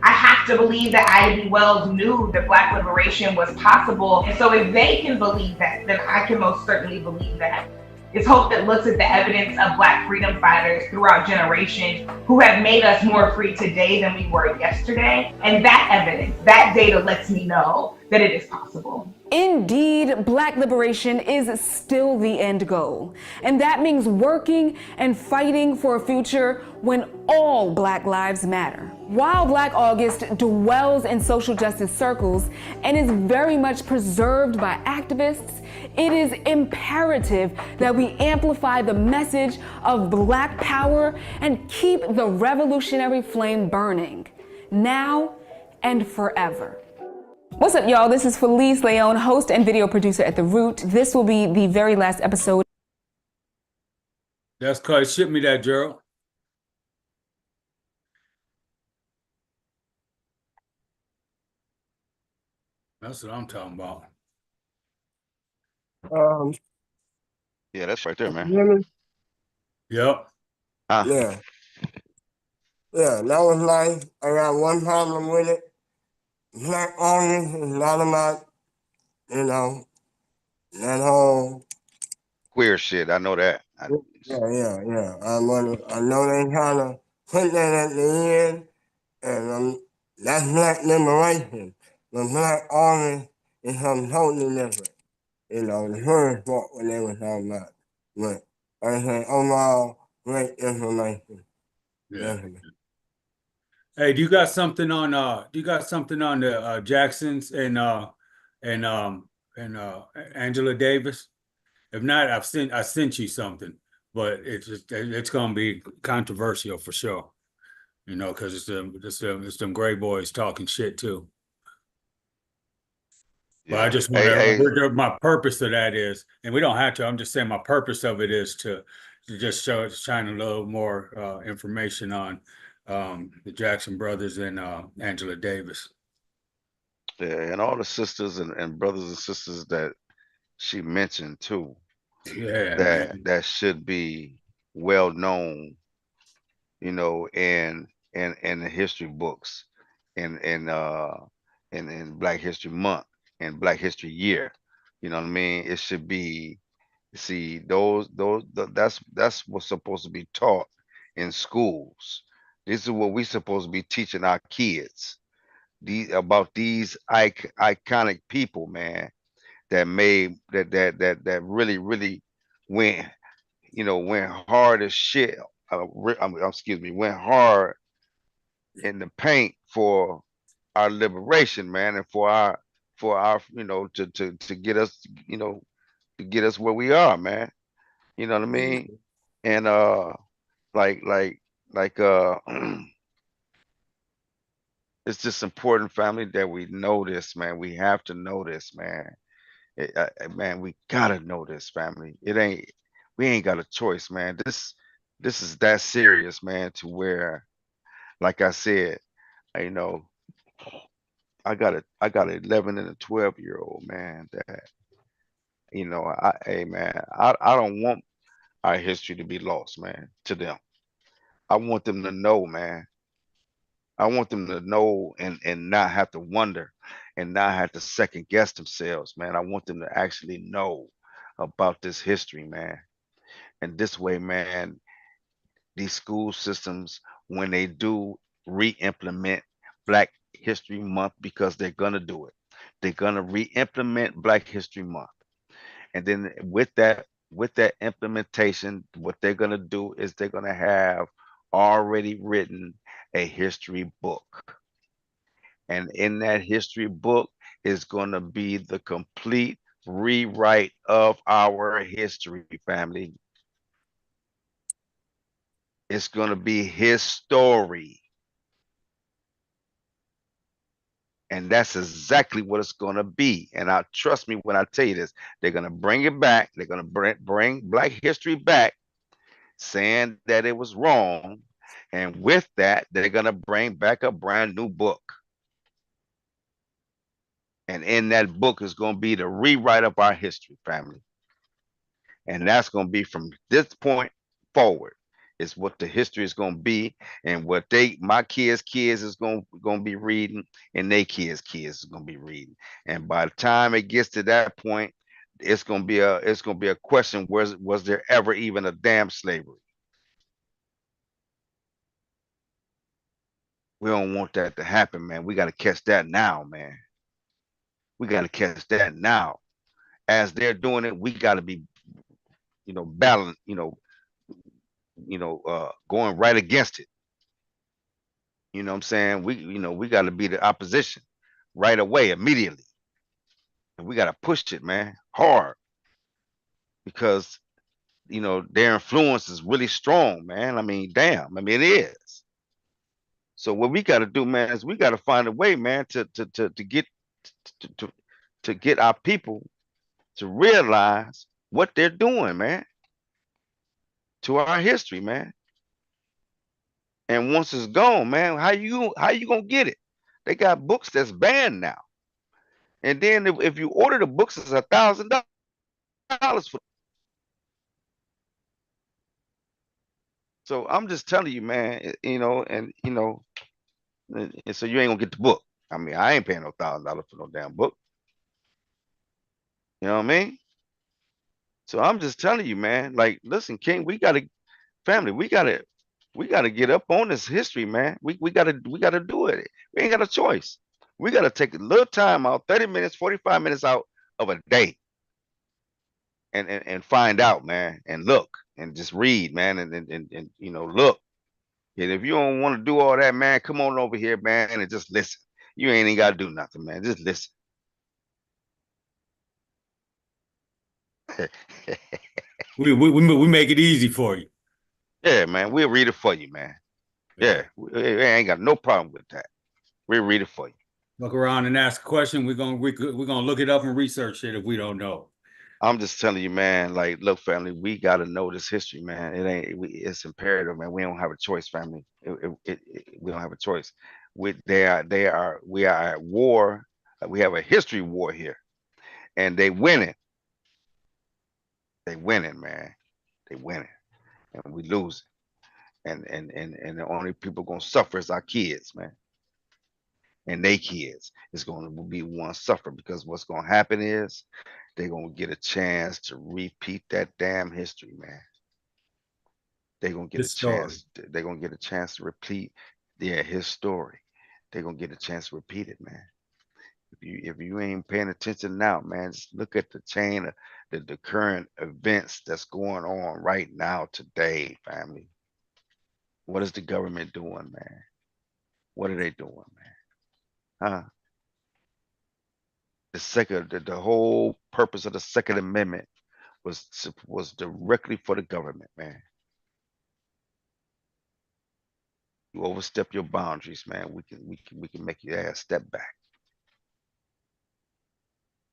I have to believe that Ida B. Wells knew that Black liberation was possible. And so if they can believe that, then I can most certainly believe that. It's hope that looks at the evidence of Black freedom fighters throughout generations who have made us more free today than we were yesterday. And that evidence, that data lets me know that it is possible. Indeed, Black liberation is still the end goal. And that means working and fighting for a future when all Black lives matter. While Black August dwells in social justice circles and is very much preserved by activists, it is imperative that we amplify the message of Black power and keep the revolutionary flame burning, now and forever. What's up, y'all? This is Felice Leon, host and video producer at The Root. This will be the very last episode. That's cause ship me that, Gerald. That's what I'm talking about. Yeah, that's right there, man. Really? Yep. Yeah. Yeah, that was nice. I got one problem with it. Black August is not about, you know, that whole. Queer shit. I know that. Yeah. I know they kind of put that at the end, and that's Black liberation. But Black August is something totally different. You know, the first part when they were talking about. But I say overall, great information. Yeah. Hey, do you got something on the Jacksons and Angela Davis? If not, I sent you something, but it's gonna be controversial for sure. You know, because it's them gray boys talking shit too. But I Yeah. just want Hey, to. My purpose of that is, and we don't have to. I'm just saying my purpose of it is to just shine a little more information on the Jackson brothers and Angela Davis. yeah, and all the sisters and brothers and sisters that she mentioned too, Yeah, that man. that should be well known, you know, in the history books, in in Black History Month and Black History Year. You know what I mean? It should be, see, that's what's supposed to be taught in schools. This is what we supposed to be teaching our kids. These about these iconic people, man, that made that really went, you know, went hard as shit. Excuse me, went hard in the paint for our liberation, man, and for our, you know, to get us, you know, to get us where we are, man. You know what I mean? And like like like it's just important, family, that we know this, man. We have to know this, man. Man, we gotta know this, family. It ain't, we ain't got a choice, man. This is that serious, man, to where, like I said, you know, I got an 11 and a 12-year old, man, that, you know, hey man, I don't want our history to be lost, man, to them. I want them to know, man. I want them to know and not have to wonder and not have to second guess themselves, man. I want them to actually know about this history, man. And this way, man, these school systems, when they do re-implement Black History Month, because they're gonna do it, they're gonna re-implement Black History Month. And then with that implementation, what they're gonna do is they're gonna have already written a history book. And in that history book is going to be the complete rewrite of our history, family. It's going to be his story. And that's exactly what it's going to be. And I trust me when I tell you this, they're going to bring it back. They're going to bring Black history back, saying that it was wrong. And with that, they're going to bring back a brand new book. And in that book is going to be the rewrite of our history, family. And that's going to be from this point forward. It's what the history is going to be, and what my kids is going to be reading, and they kids is going to be reading. And by the time it gets to that point, it's going to be a question: was there ever even a damn slavery? We don't want that to happen, man. We got to catch that now, man. We got to catch that now. As they're doing it, we got to be, you know, balanced, going right against it. You know what I'm saying? We got to be the opposition right away, immediately. And we got to push it, man, hard, because, their influence is really strong, man. I mean, damn. I mean, it is. So what we got to do, man, is we got to find a way, man, to get to, to to get our people to realize what they're doing, man, to our history, man. And once it's gone, man, how you gonna get it? They got books that's banned now. And then if you order the books, it's $1,000 for. So I'm just telling you, man. And so you ain't gonna get the book. I mean, I ain't paying no $1,000 for no damn book. You know what I mean? So I'm just telling you, man. Like, listen, King, family, we gotta get up on this history, man. We gotta do it. We ain't got a choice. We gotta take a little time out, 30 minutes, 45 minutes out of a day, and find out, man, and look and just read, man, and look. And if you don't want to do all that, man, come on over here, man, and just listen. You ain't even gotta do nothing, man. Just listen. We make it easy for you. Yeah, man, we'll read it for you, man. Yeah, we ain't got no problem with that. We'll read it for you. Look around and ask a question. We're gonna look it up and research it if we don't know. I'm just telling you, man. Like, look, family, we gotta know this history, man. It's imperative, man. We don't have a choice, family. We don't have a choice. We are at war. We have a history war here, and they winning. They winning, man. They winning, and we losing. And the only people gonna suffer is our kids, man. And they kids is going to be one suffer, because what's going to happen is they're going to get a chance to repeat that damn history, man. They're going to get His story. they're going to get a chance to repeat his story. They're going to get a chance to repeat it, man. If you ain't paying attention now, man, just look at the chain of the current events that's going on right now today, family. What is the government doing, man? What are they doing, man? Huh? The whole purpose of the Second Amendment was directly for the government, man. You overstep your boundaries, man. We can make your ass step back.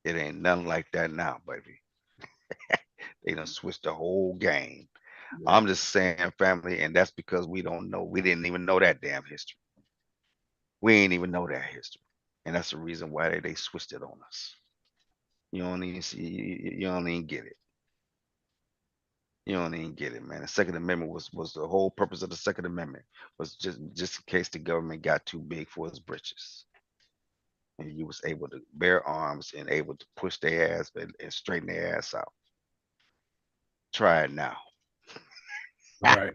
It ain't nothing like that now, baby. They done switched the whole game. Yeah. I'm just saying, family, and that's because we don't know. We didn't even know that damn history. We ain't even know that history, and that's the reason why they switched it on us. You don't even see. You don't even get it. You don't even get it, man. The Second Amendment was the whole purpose of the Second Amendment was just in case the government got too big for its britches, and you was able to bear arms and able to push their ass and straighten their ass out. Try it now. Right.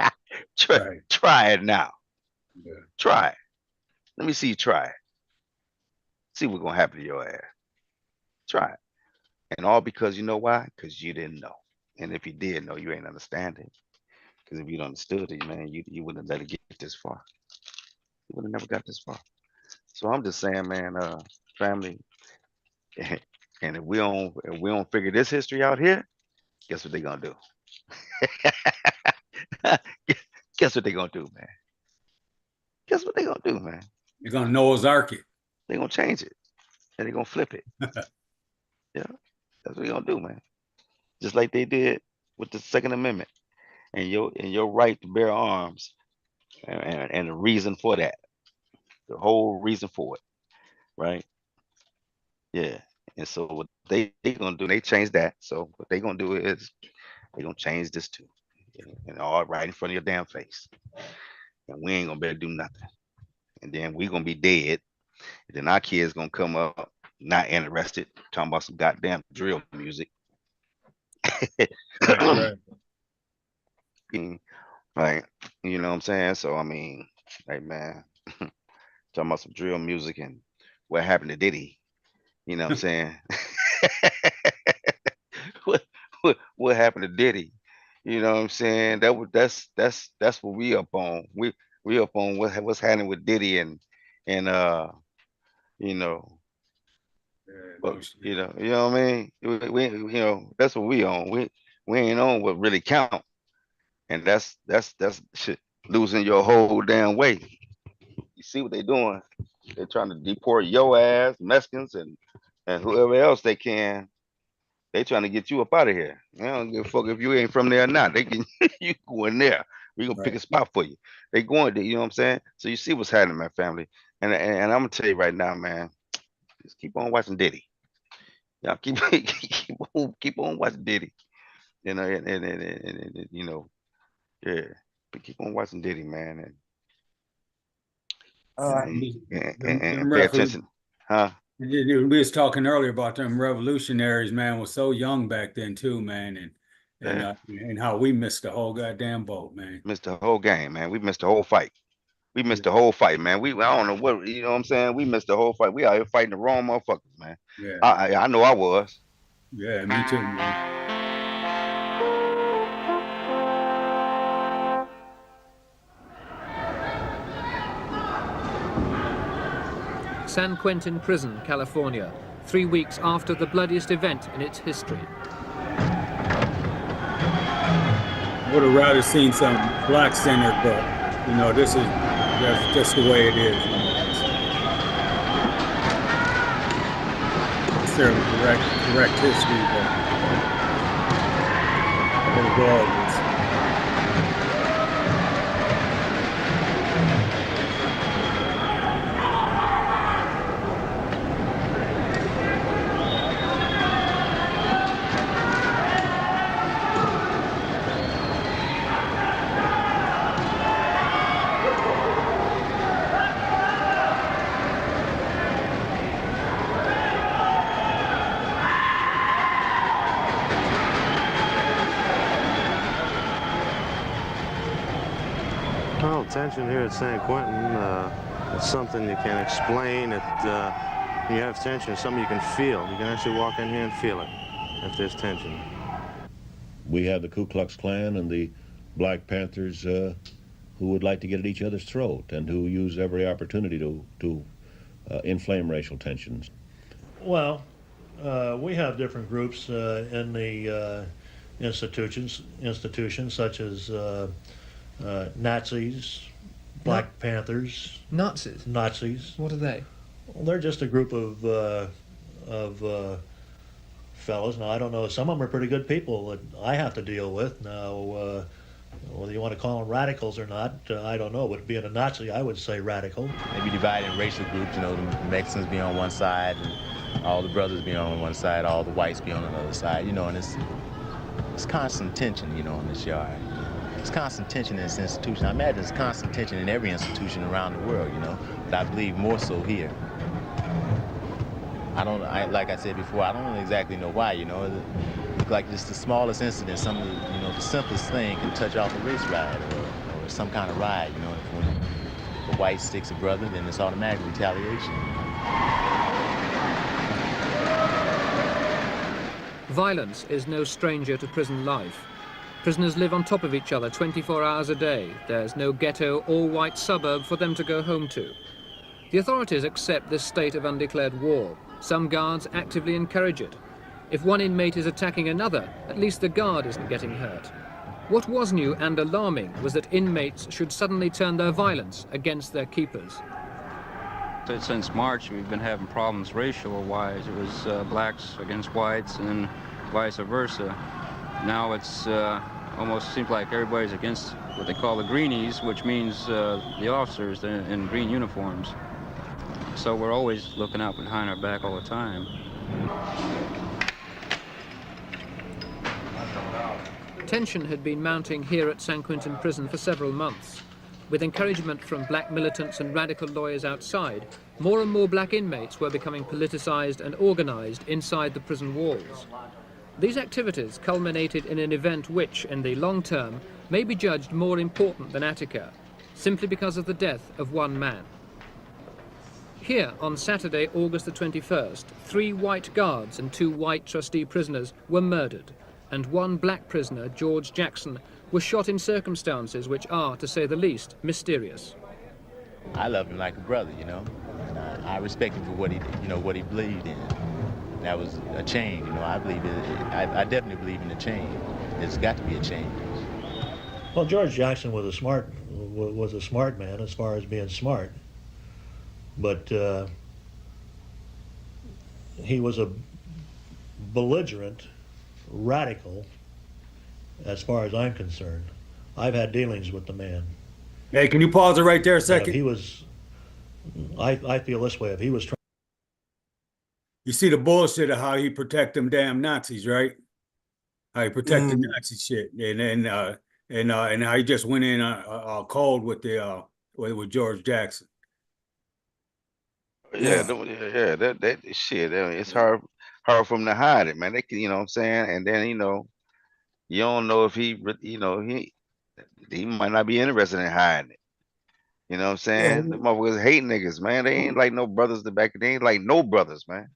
Try it now. Yeah. Try it. Let me see you try it. See what's gonna happen to your ass. Try it. And all because you know why? Because you didn't know. And if you did know, you ain't understanding. Because if you'd understood it, man, you wouldn't have let it get this far. You would have never got this far. So I'm just saying, man, family, and if we don't figure this history out here, guess what they gonna do? Guess what they gonna do, man? Guess what they gonna do, man? They're gonna Noah's Ark it. They gonna change it, and they gonna flip it. Yeah, that's what they gonna do, man. Just like they did with the Second Amendment and your right to bear arms, and the reason for that, the whole reason for it, right? Yeah. And so what they gonna do, they change that. So what they gonna do is they gonna change this too, and all right in front of your damn face, and we ain't gonna be able to do nothing. And then we gonna be dead. And then our kids gonna come up not interested, talking about some goddamn drill music. Right. Like, you know what I'm saying? So I mean, like, man, talking about some drill music and what happened to Diddy. You know what I'm saying? what happened to Diddy? You know what I'm saying? That's what we up on. We up on what's happening with Diddy and you know, you know what I mean? We that's what we on. We ain't on what really count, and that's shit, losing your whole damn way. You see what they doing? They're trying to deport your ass, Mexicans, and whoever else they can. They trying to get you up out of here. They don't give a fuck if you ain't from there or not. They can you go in there. We gonna pick a spot for you. They going there, you know what I'm saying? So you see what's happening, my family. And I'm gonna tell you right now, man. Just keep on watching Diddy. Y'all keep on watching Diddy. You know, and you know, yeah. keep on watching Diddy, man, Uh, and Them pay attention, huh? We was talking earlier about them revolutionaries, man, was so young back then too, man, Yeah, and how we missed the whole goddamn boat, man. missed the whole game, man. We missed the whole fight. We missed the whole fight, man. I don't know what you know what I'm saying. We missed the whole fight. We out here fighting the wrong motherfuckers, man. Yeah, I know I was. yeah, me too, man. San Quentin Prison, California, 3 weeks after the bloodiest event in its history. Would have rather seen some black centered, but you know, that's just the way it is. You know, it's necessarily correct history, but regardless. Well, tension here at San Quentin, it's something you can't explain. You have tension, it's something you can feel. You can actually walk in here and feel it, if there's tension. We have the Ku Klux Klan and the Black Panthers who would like to get at each other's throat and who use every opportunity to inflame racial tensions. Well, we have different groups in the institutions such as Nazis, Black Panthers. Nazis? Nazis. What are they? Well, they're just a group of fellows. Now, I don't know, some of them are pretty good people that I have to deal with. Now, whether you want to call them radicals or not, I don't know. But being a Nazi, I would say radical. Maybe divided in racial groups, you know, the Mexicans be on one side, and all the brothers be on one side, all the whites be on another side, you know, and it's constant tension, you know, in this yard. It's constant tension in this institution. I imagine it's constant tension in every institution around the world, you know, but I believe more so here. Like I said before, I don't exactly know why, you know. It's like just the smallest incident, some of the, you know, the simplest thing can touch off a race ride or some kind of ride, you know. If when the white sticks a brother, then it's automatic retaliation. Violence is no stranger to prison life. Prisoners live on top of each other 24 hours a day. There's no ghetto or white suburb for them to go home to. The authorities accept this state of undeclared war. Some guards actively encourage it. If one inmate is attacking another, at least the guard isn't getting hurt. What was new and alarming was that inmates should suddenly turn their violence against their keepers. Since March, we've been having problems racial-wise. It was blacks against whites and then vice versa. Now it's almost seems like everybody's against what they call the greenies, which means the officers in green uniforms. So we're always looking out behind our back all the time. Tension had been mounting here at San Quentin Prison for several months. With encouragement from black militants and radical lawyers outside, more and more black inmates were becoming politicized and organized inside the prison walls. These activities culminated in an event which, in the long term, may be judged more important than Attica, simply because of the death of one man. Here, on Saturday, August the 21st, 3 white guards and 2 white trustee prisoners were murdered, and 1 black prisoner, George Jackson, was shot in circumstances which are, to say the least, mysterious. I love him like a brother, you know, and I respect him for what he, you know, what he believed in. That was a change, you know. I believe it. I definitely believe in the change. There's got to be a change. Well, George Jackson was a smart man as far as being smart, but he was a belligerent radical as far as I'm concerned. I've had dealings with the man. Hey, can you pause it right there a second? He was, I feel this way, if he was trying. You see the bullshit of how he protect them damn Nazis, right? How he protect the Nazi shit. And and how he just went in cold with the with George Jackson. Yeah, that shit. It's hard for them to hide it, man. They can, you know what I'm saying? And then you don't know if he might not be interested in hiding it. You know what I'm Yeah. saying? The motherfuckers hate niggas, man. They ain't like no brothers. They ain't like no brothers, man.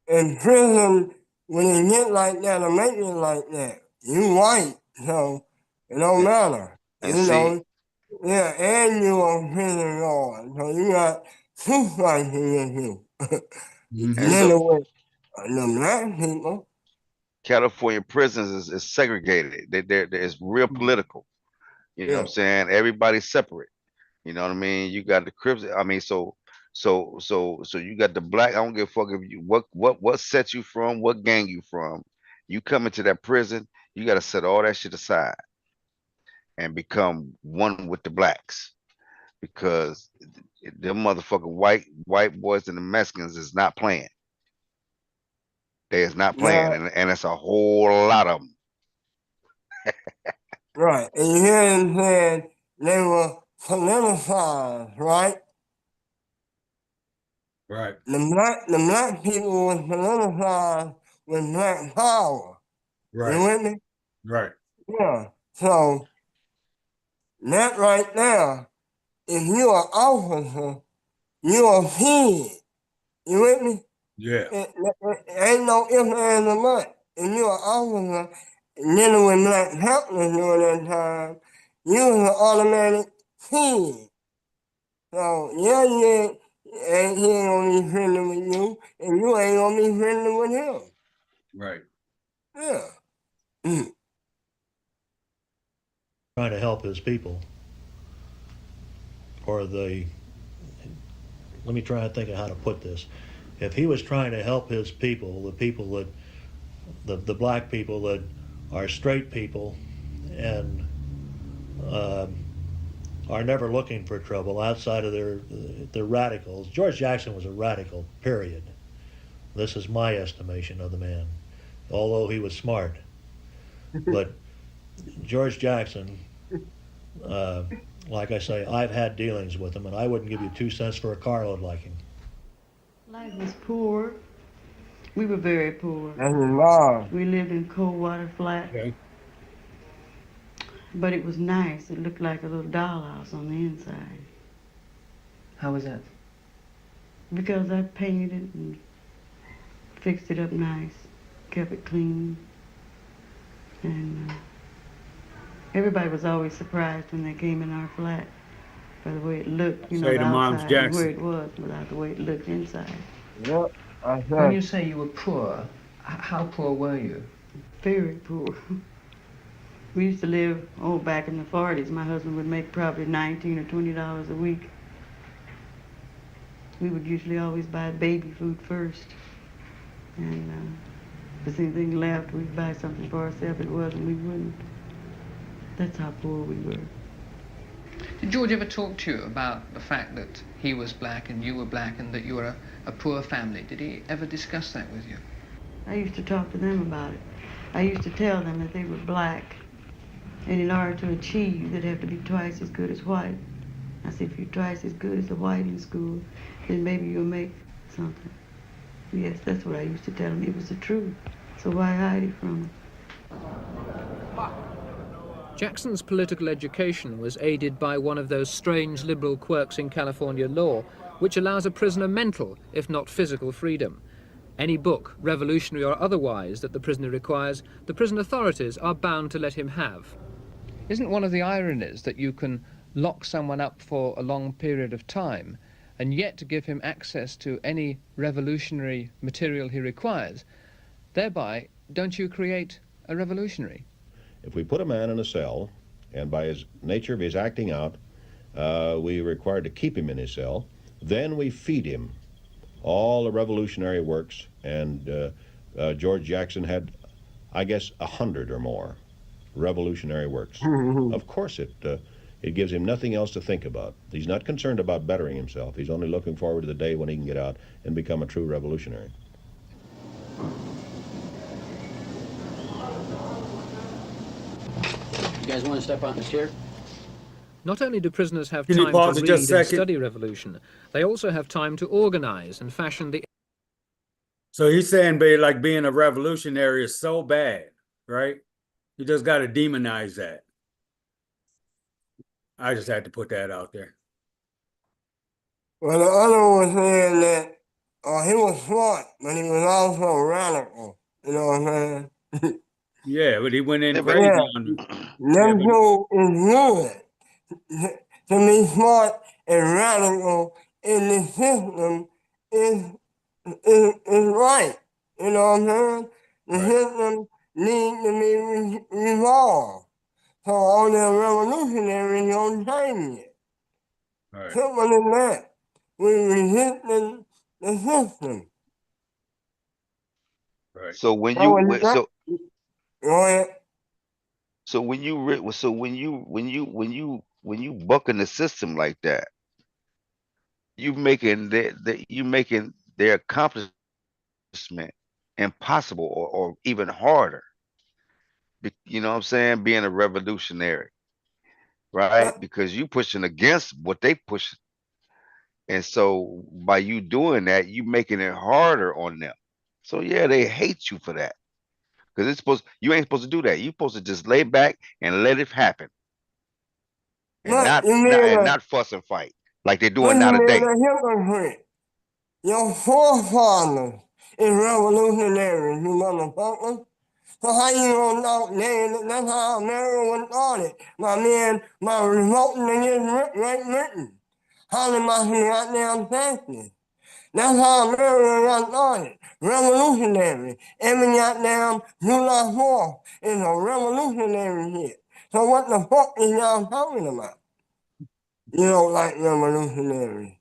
In prison, when you get like that or make it like that, you white, so it don't matter. And You see, know, yeah, and you on prison guard, so you got two fights with you. and Then so with the black people, California prisons is segregated. It's real political. You know what I'm yeah, saying? Everybody's separate. You know what I mean? You got the Crips. I mean, so you got the black. I don't give a fuck if you what set you from, what gang you from. You come into that prison, you got to set all that shit aside and become one with the blacks because them motherfucking white boys and the Mexicans is not playing. They is not playing, yeah, and it's a whole lot of them. right. And you hear them saying they were politicized, right? Right. The black people was politicized with black power. Right. You with me? Right. Yeah. So that right there, if you're an officer, you're a pig. You with me? Yeah. It ain't no ifs, ands, or buts. If you're an officer dealing with black helpless during that time, you was an automatic pig. So yeah, he ain't gonna be friendly with you, and you ain't gonna be friendly with him. Right. Yeah. Trying to help his people, or let me try and think of how to put this. If he was trying to help his people, the people that the black people that are straight people and are never looking for trouble outside of their radicals. George Jackson was a radical, period. This is my estimation of the man, although he was smart. But George Jackson, like I say, I've had dealings with him, and I wouldn't give you 2 cents for a carload like him. Life was poor. We were very poor. That's his mom. We lived in cold water flat. Okay. But it was nice. It looked like a little dollhouse on the inside. How was that? Because I painted it and fixed it up nice, kept it clean. And everybody was always surprised when they came in our flat by the way it looked, you know, Say the the Mom's outside and where Jackson. it was without the way it looked inside. Yep. When you say you were poor, how poor were you? Very poor. We used to live, back in the 40s, my husband would make probably $19 or $20 a week. We would usually always buy baby food first. And if there's anything left, we'd buy something for ourselves. If it wasn't, we wouldn't. That's how poor we were. Did George ever talk to you about the fact that he was black and you were black and that you were a poor family? Did he ever discuss that with you? I used to talk to them about it. I used to tell them that they were black, and in order to achieve, they'd have to be twice as good as white. I said, if you're twice as good as a white in school, then maybe you'll make something. Yes, that's what I used to tell them. It was the truth. So why hide it from them? Jackson's political education was aided by one of those strange liberal quirks in California law, which allows a prisoner mental, if not physical, freedom. Any book, revolutionary or otherwise, that the prisoner requires, the prison authorities are bound to let him have. Isn't one of the ironies that you can lock someone up for a long period of time and yet give him access to any revolutionary material he requires? Thereby, don't you create a revolutionary? If we put a man in a cell, and by his nature of his acting out, we are required to keep him in his cell, then we feed him all the revolutionary works, and George Jackson had, I guess, 100 or more revolutionary works. Of course, it gives him nothing else to think about. He's not concerned about bettering himself. He's only looking forward to the day when he can get out and become a true revolutionary. You guys want to step out in the chair? Not only do prisoners have Can you time pause to it read just a and second? study revolution, they also have time to organize and fashion the. So he's saying like being a revolutionary is so bad, right? You just got to demonize that. I just had to put that out there. Well, the other one was saying that he was smart, but he was also radical. You know what I'm saying? Yeah, but he went in Yeah, but crazy Yeah, on them. Yeah, them but two is good. To be smart and radical in the system is right. You know what I'm saying? The right, system needs to be resolved. So all the revolutionaries don't change it. right, Simple as that. We resisting the system. right. so when So you when go ahead. so when you so when you bucking the system like that, you making you making their accomplishment impossible or even harder. You know what I'm saying? Being a revolutionary, right? Because you pushing against what they push, and so by you doing that, you making it harder on them. So yeah, they hate you for that. Because it's supposed you ain't supposed to do that. You supposed to just lay back and let it happen, and But you mean not fuss and fight like they're what doing you now mean today. a hypocrite? Your forefathers is revolutionaries, you motherfuckers. So how you gonna know that's how America was started? By revolting against Great Britain. Hollering about some goddamn fascists. That's how America got started. Revolutionary. Every goddamn July 4th is a revolutionary shit. So what the fuck is y'all talking about? You don't like revolutionary.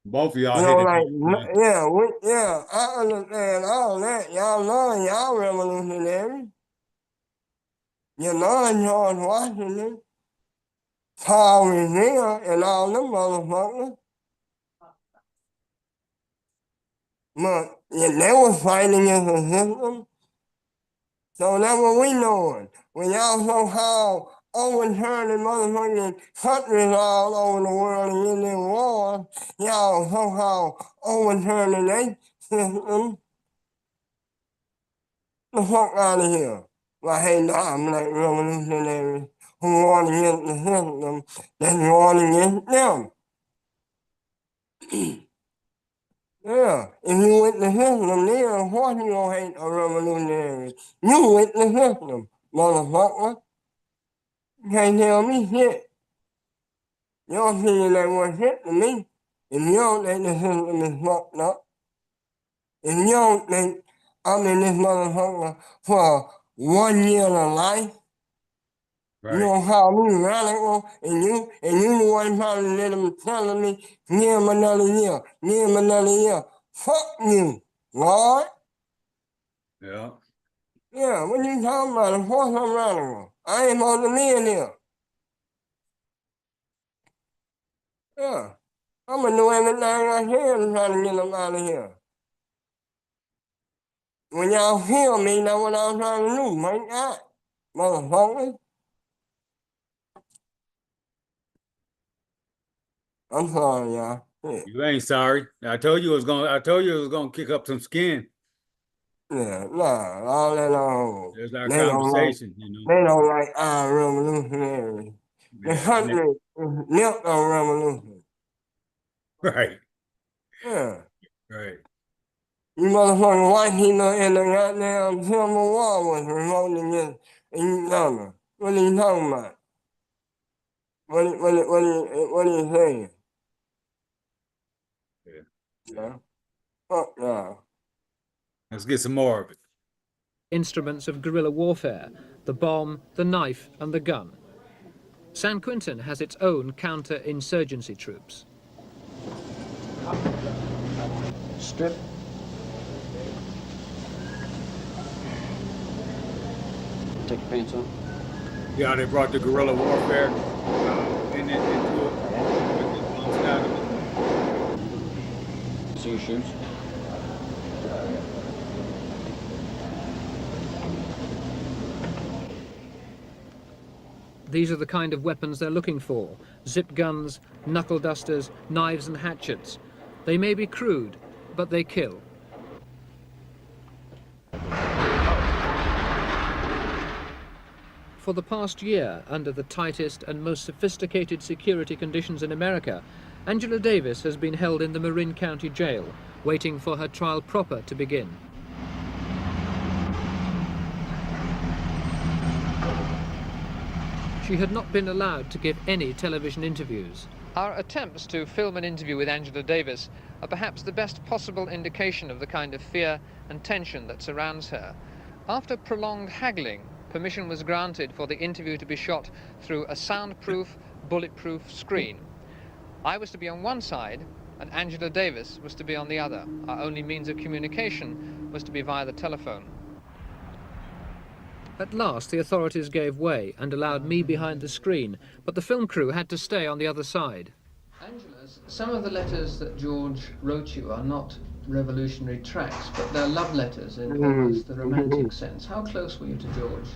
Both of You y'all hit know, it. like, Man. yeah, I understand all that. Y'all know y'all revolutionary. You know George Washington, Paul Revere, and all them motherfuckers. But yeah, they was fighting against the system. So that's what we knowing. When y'all somehow overturning motherfucking countries all over the world and in their wars, y'all somehow overturning their system. The fuck out of here. Like, hey, nah, I'm like revolutionaries who want against the system that's going against them. Yeah, if you with the system, then of course you gonna hate a revolutionary. You with the system, motherfucker. You can't tell me shit. Your opinion ain't worth shit to me. If you don't think the system is fucked up, if you don't think I'm in this motherfucker for 1 year of life, you Right. gonna call me radical, and you the one probably telling me, give him another year, give him another year. Fuck you, Lord. Yeah. Yeah, what you talking about? Of course I'm radical. I ain't supposed to be in here. Yeah. I'm gonna do everything I can to try to get them out of here. When y'all kill me, that's what I'm trying to do, make that. Motherfuckers. I'm sorry, y'all. Yeah, You ain't sorry. I told you it was gonna kick up some skin. yeah, nah, all that on. There's our They don't like, conversation, you know. they don't like our revolutionary. The Yeah. country is built on revolution. Right. Yeah. Right. You motherfucking white people in the goddamn Civil War was revolting against each other. What are you talking about? What are you saying? Yeah. Yeah. Fuck yeah. Let's get some more of it. Instruments of guerrilla warfare, the bomb, the knife, and the gun. San Quentin has its own counter-insurgency troops. Strip. Take your pants off. Yeah, they brought the guerrilla warfare into it. See your shoes. These are the kind of weapons they're looking for: zip guns, knuckle dusters, knives and hatchets. They may be crude, but they kill. For the past year, under the tightest and most sophisticated security conditions in America, Angela Davis has been held in the Marin County Jail, waiting for her trial proper to begin. She had not been allowed to give any television interviews. Our attempts to film an interview with Angela Davis are perhaps the best possible indication of the kind of fear and tension that surrounds her. After prolonged haggling, permission was granted for the interview to be shot through a soundproof, bulletproof screen. I was to be on one side, and Angela Davis was to be on the other. Our only means of communication was to be via the telephone. At last, the authorities gave way and allowed me behind the screen, but the film crew had to stay on the other side. Angela, some of the letters that George wrote you are not revolutionary tracts, but they're love letters in almost the romantic sense. How close were you to George?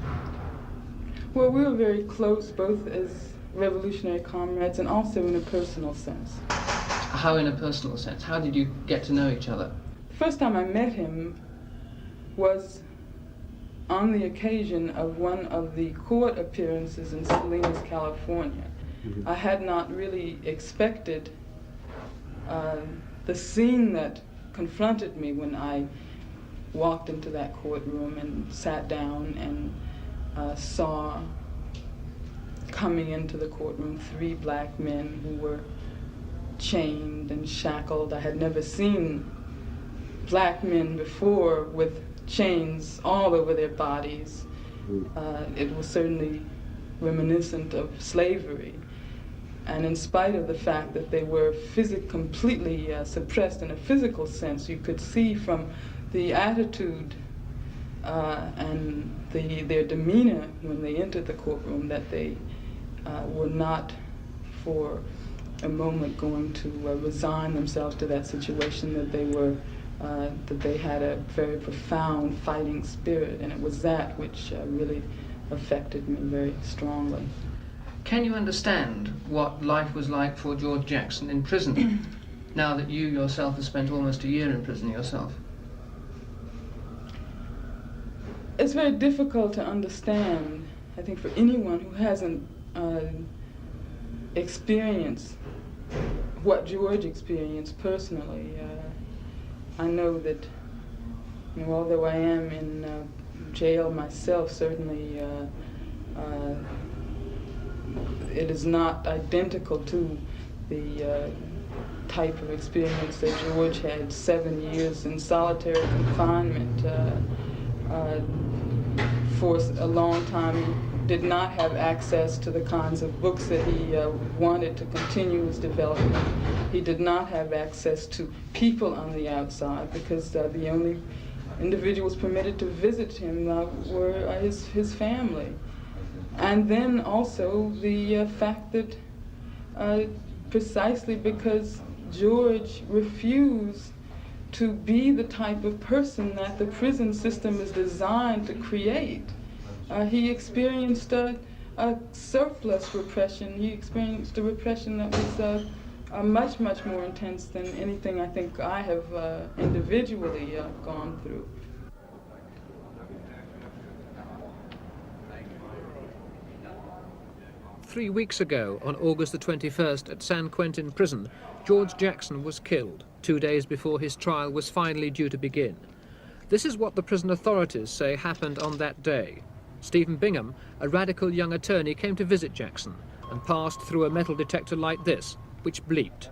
Well, we were very close, both as revolutionary comrades and also in a personal sense. How in a personal sense? How did you get to know each other? The first time I met him was on the occasion of one of the court appearances in Salinas, California. I had not really expected the scene that confronted me when I walked into that courtroom and sat down and saw coming into the courtroom 3 black men who were chained and shackled. I had never seen black men before with chains all over their bodies. It was certainly reminiscent of slavery. And in spite of the fact that they were completely suppressed in a physical sense, you could see from the attitude and their demeanor when they entered the courtroom that they were not for a moment going to resign themselves to that situation, that they had a very profound fighting spirit, and it was that which really affected me very strongly. Can you understand what life was like for George Jackson in prison, now that you yourself have spent almost a year in prison yourself? It's very difficult to understand, I think, for anyone who hasn't experienced what George experienced personally. I know that, although I am in jail myself, certainly it is not identical to the type of experience that George had. 7 years in solitary confinement. For a long time, he did not have access to the kinds of books that he wanted to continue his development. He did not have access to people on the outside, because the only individuals permitted to visit him were his family. And then also the fact that precisely because George refused to be the type of person that the prison system is designed to create, he experienced a surplus repression. He experienced a repression that was much, much more intense than anything I think I have individually gone through. Three weeks ago, on August the 21st, at San Quentin prison, George Jackson was killed, 2 days before his trial was finally due to begin. This is what the prison authorities say happened on that day. Stephen Bingham, a radical young attorney, came to visit Jackson and passed through a metal detector like this, which bleeped.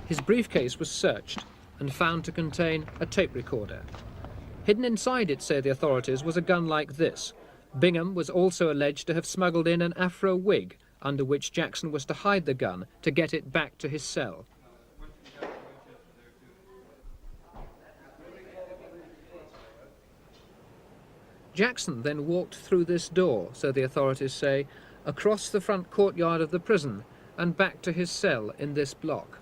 His briefcase was searched and found to contain a tape recorder. Hidden inside it, say the authorities, was a gun like this. Bingham was also alleged to have smuggled in an afro wig, under which Jackson was to hide the gun to get it back to his cell. Jackson then walked through this door, so the authorities say, across the front courtyard of the prison and back to his cell in this block.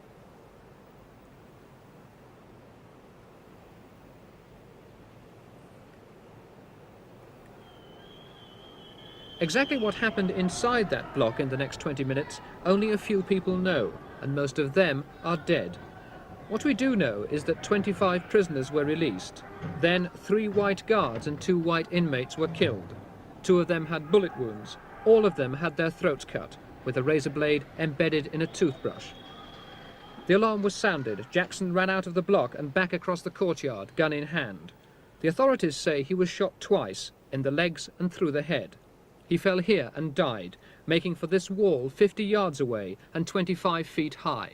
Exactly what happened inside that block in the next 20 minutes, only a few people know, and most of them are dead. What we do know is that 25 prisoners were released. Then 3 white guards and 2 white inmates were killed. 2 of them had bullet wounds. All of them had their throats cut, with a razor blade embedded in a toothbrush. The alarm was sounded. Jackson ran out of the block and back across the courtyard, gun in hand. The authorities say he was shot twice, in the legs and through the head. He fell here and died, making for this wall 50 yards away and 25 feet high.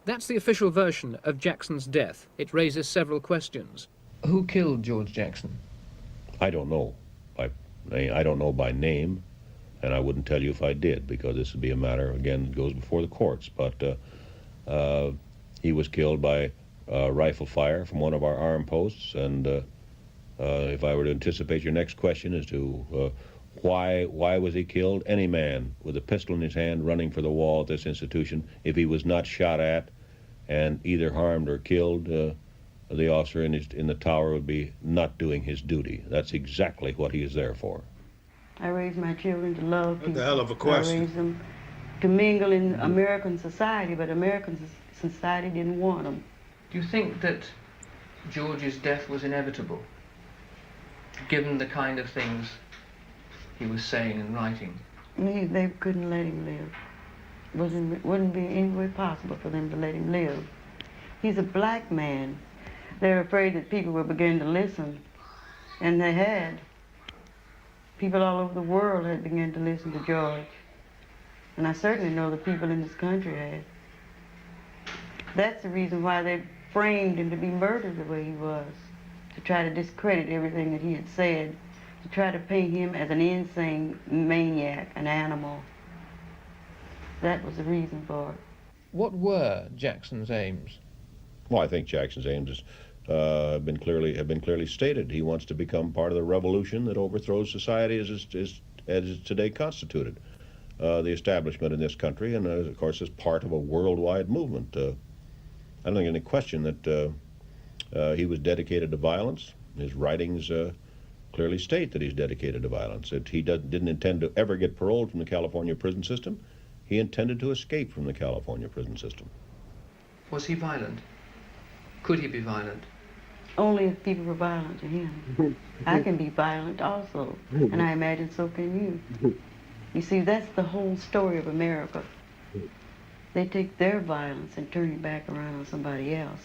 That's the official version of Jackson's death. It raises several questions. Who killed George Jackson? I don't know. I don't know by name, and I wouldn't tell you if I did, because this would be a matter, again, that goes before the courts. But he was killed by rifle fire from one of our armed posts, and if I were to anticipate your next question as to why was he killed, any man with a pistol in his hand running for the wall at this institution, if he was not shot at and either harmed or killed, the officer in the tower would be not doing his duty. That's exactly what he is there for. I raised my children to love people. That's a hell of a question. I raised them to mingle in American society, but American society didn't want them. Do you think that George's death was inevitable, given the kind of things he was saying and writing? They couldn't let him live. Wouldn't be any way possible for them to let him live. He's a black man. They're afraid that people will begin to listen, and they had. People all over the world had begun to listen to George, and I certainly know the people in this country had. That's the reason why they framed him to be murdered the way he was, to try to discredit everything that he had said, to try to paint him as an insane maniac, an animal. That was the reason for it. What were Jackson's aims? Well, I think Jackson's aims have been clearly stated. He wants to become part of the revolution that overthrows society as is today constituted. The establishment in this country, and of course, as part of a worldwide movement. I don't think any question that he was dedicated to violence. His writings clearly state that he's dedicated to violence. That he didn't intend to ever get paroled from the California prison system. He intended to escape from the California prison system. Was he violent? Could he be violent? Only if people were violent to him. I can be violent also, and I imagine so can you. You see, that's the whole story of America. They take their violence and turn it back around on somebody else.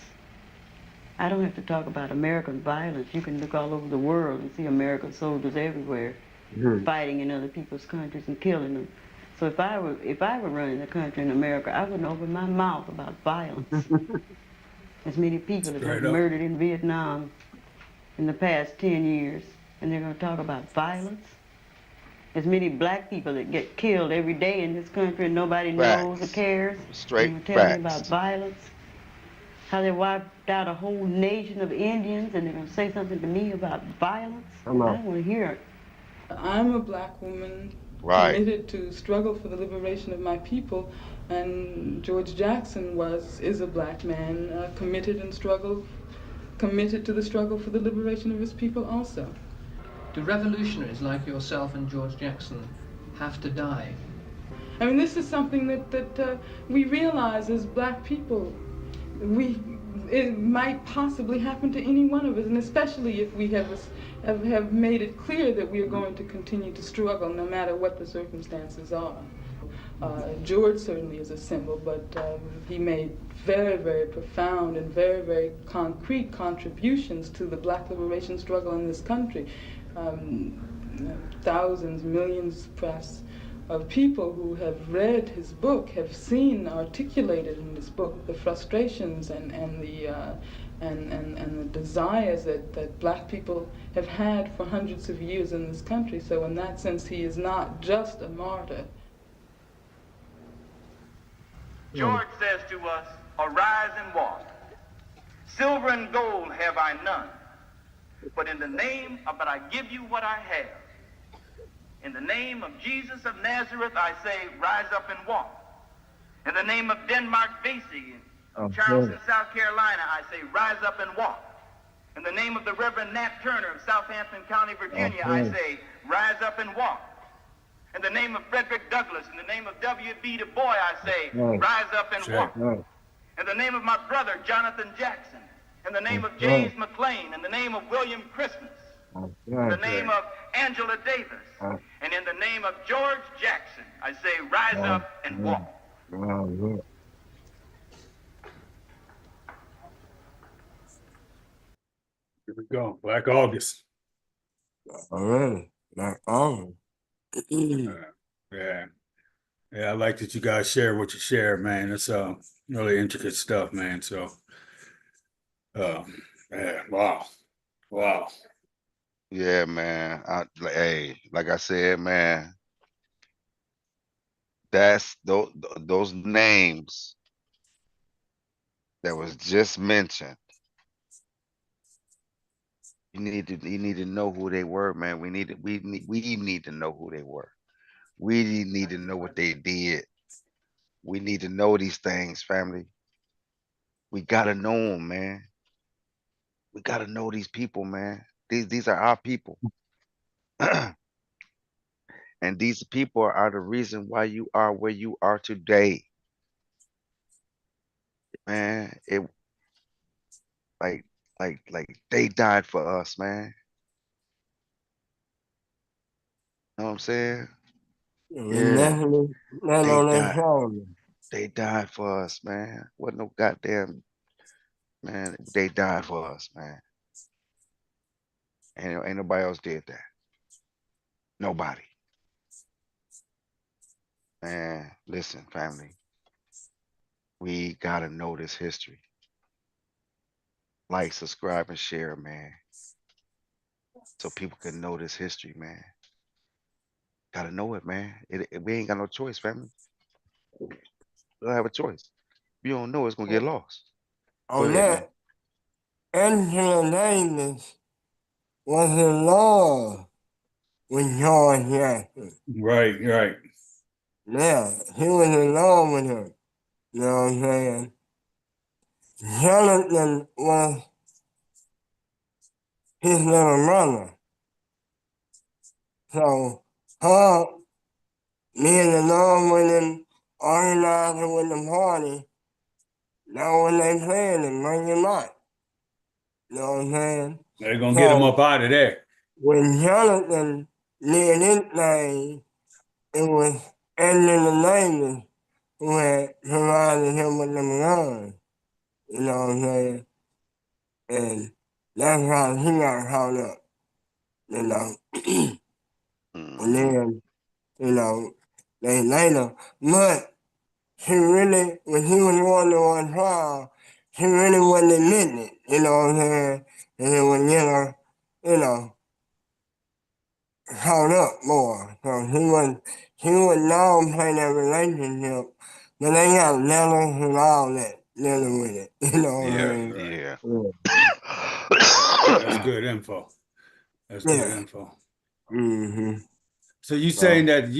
I don't have to talk about American violence. You can look all over the world and see American soldiers everywhere fighting in other people's countries and killing them. So if I were running the country in America, I wouldn't open my mouth about violence. As many people have been murdered in Vietnam in the past 10 years, and they're going to talk about violence. As many black people that get killed every day in this country and nobody knows or cares. Straight facts. Tell me about violence. How they wiped out a whole nation of Indians, and they're going to say something to me about violence. I don't want to hear it. I'm a black woman committed to struggle for the liberation of my people, and George Jackson is a black man committed to the struggle for the liberation of his people also. Do revolutionaries like yourself and George Jackson have to die? I mean, this is something that we realize as black people. It might possibly happen to any one of us, and especially if we have made it clear that we are going to continue to struggle no matter what the circumstances are. George certainly is a symbol, but he made very, very profound and very, very concrete contributions to the black liberation struggle in this country. Thousands, millions perhaps of people who have read his book have seen articulated in this book the frustrations and the desires that black people have had for hundreds of years in this country. So in that sense, he is not just a martyr. George says to us, "Arise and walk. Silver and gold have I none, but but I give you what I have. In the name of Jesus of Nazareth, I say, rise up and walk. In the name of Denmark Vesey of Charleston, South Carolina, I say, rise up and walk. In the name of the Reverend Nat Turner of Southampton County, Virginia, I say, rise up and walk. In the name of Frederick Douglass, in the name of W.B. Du Bois, I say, rise up and walk. In the name of my brother, Jonathan Jackson, in the name of James McLean, in the name of William Christmas, in the name of Angela Davis, and in the name of George Jackson, I say, rise up and walk. Here we go. Black August. Already. Black August. Yeah. Yeah, I like that you guys share what you share, man. It's really intricate stuff, man. So yeah, wow. Wow. Yeah, man. Hey, like I said, man, that's those names that was just mentioned. You need to know who they were, man. We need to know who they were. We need to know what they did. We need to know these things, family. We gotta know them, man. We gotta know these people, man. These are our people. And these people are the reason why you are where you are today. Man, it like like they died for us, man. Know what I'm saying? We Yeah, definitely not they on that died. shoulder. They died for us, man. Wasn't no goddamn man. They died for us, man. Ain't nobody else did that. Nobody. Man, listen, family. We gotta know this history. Like, subscribe, and share, man. So people can know this history, man. Gotta know it, man. We ain't got no choice, family. We don't have a choice. If you don't know, it's gonna get lost. Go On ahead, man. that, Angela Davis was in love with George Jackson. Right, right. Yeah, he was in love with her. You know what I'm saying? Jonathan was his little brother. So, her being in love with him, organizing with the party, now when they playing and bring him out. You know what I'm saying? They're gonna get him up out of there. When Jonathan did his thing, it was Angela Davis who had provided him with them guns. You know what I'm saying? And that's how he got caught up, you know. And then, you know, they later, but she really, when he was going to one trial, she really wasn't admitting it, you know what I'm saying? And it would get her, you know, caught up more. So he would now play that relationship, but they got letters and all that dealing with it, you know what I mean? Yeah. That's good info. That's good Yeah. info. Mm-hmm. So you saying that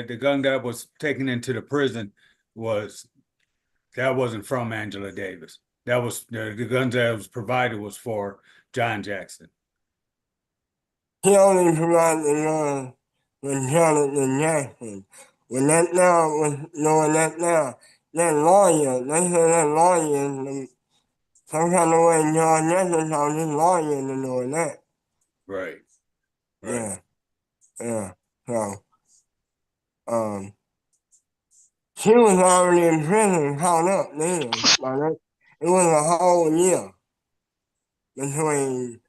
the gun that was taken into the prison wasn't from Angela Davis. That was the guns that was provided was for John Jackson. He only provided the gun with Jonathan Jackson. When that now was knowing that now, that lawyer, they said that lawyer is some kind of way John Jackson told his lawyer to know that. Right. Yeah. Yeah. So she was already in prison caught up then. It was a whole year between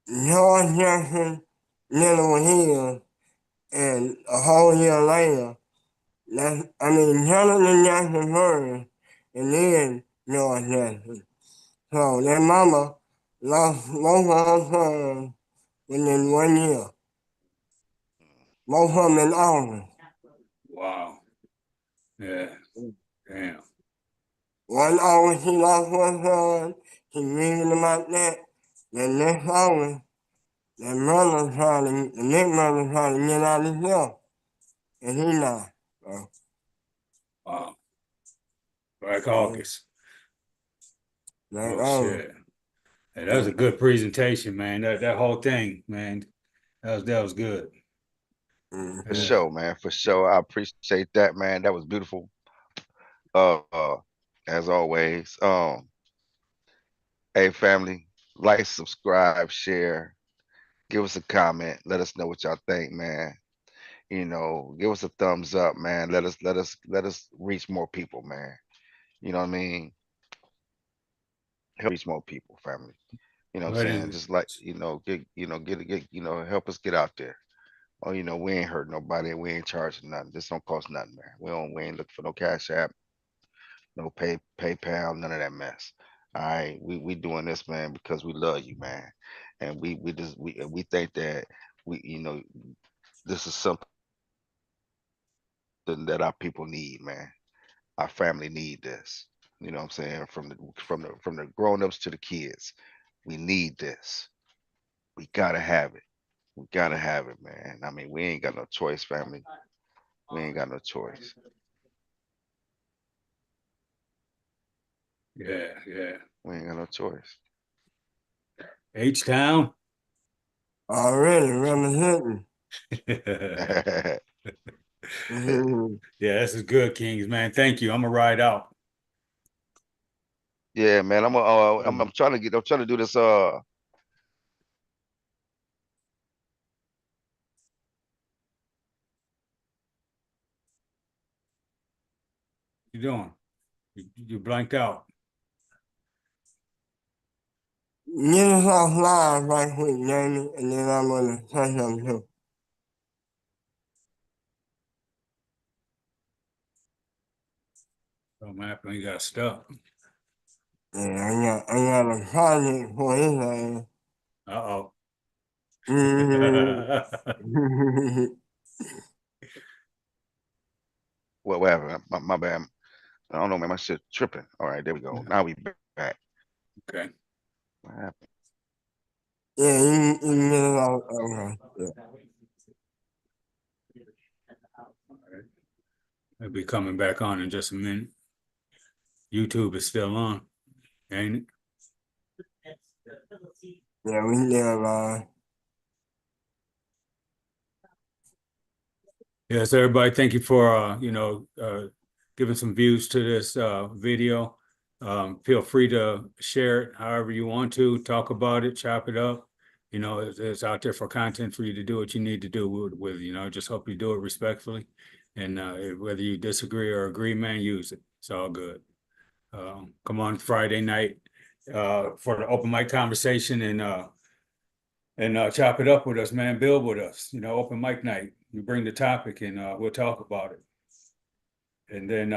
George Jackson dealing with his and a whole year later. Jonathan Jackson first, and then George Jackson. So their mama lost both of her sons within 1 year. Both of them in August. Wow. Yeah. Damn. One August she lost one son, she reading about that. Then next August, the big brother tried to get out himself, and he died. So, Wow. Black August. Black Oh August. shit. Yeah, that was a good presentation, man. That whole thing, man. That was good. For sure, man. For sure. I appreciate that, man. That was beautiful. Uh, uh as always. Hey family, like, subscribe, share, give us a comment, let us know what y'all think, man. Give us a thumbs up, man. Let us reach more people, man. You know what I mean? Help reach more people, family. You know what I'm Right saying? in. Just like, help us get out there. Oh, we ain't hurt nobody. We ain't charging nothing. This don't cost nothing, man. We ain't looking for no cash app, no PayPal, none of that mess. All right. We doing this, man, because we love you, man. And we think that this is something that our people need, man. Our family need this. You know what I'm saying? From the grown-ups to the kids. We need this. We gotta have it. We gotta have it, man. I mean, we ain't got no choice, family. We ain't got no choice. Yeah, yeah. We ain't got no choice. H-Town. Already representing. Yeah, this is good, Kings, man. Thank you. I'm gonna ride out. Yeah, man. I'm trying to do this. You doing? You blanked out. Get us off live right quick, Jamie, and then I'm gonna say something too. Oh man, you got stuck. Yeah, I got a project for his ass. Uh-oh. Whatever. My bad. I don't know, man. My shit tripping. All right, there we go. Now we back. Okay. What happened? Yeah, you can get it off. Okay. Yeah. I'll be coming back on in just a minute. YouTube is still on, ain't it? Yeah, we can get it live. Yes, everybody, thank you for giving some views to this video. Feel free to share it however you want to, talk about it, chop it up. It's out there for content for you to do what you need to do with just hope you do it respectfully. And whether you disagree or agree, man, use it. It's all good. Come on Friday night for the open mic conversation and chop it up with us, man. Build with us. Open mic night. You bring the topic and we'll talk about it. And then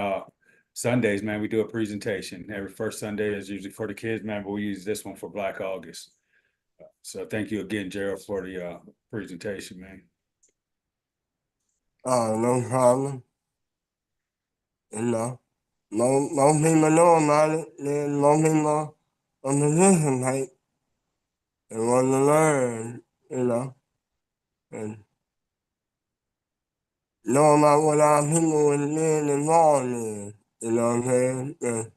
Sundays, man, we do a presentation. Every first Sunday is usually for the kids, man, but we use this one for Black August. So thank you again, Gerald, for the presentation, man. Oh, no problem. Most people know about it. Then most people on the position type and want to learn, and know about what our people was being involved in. You know what I'm saying? And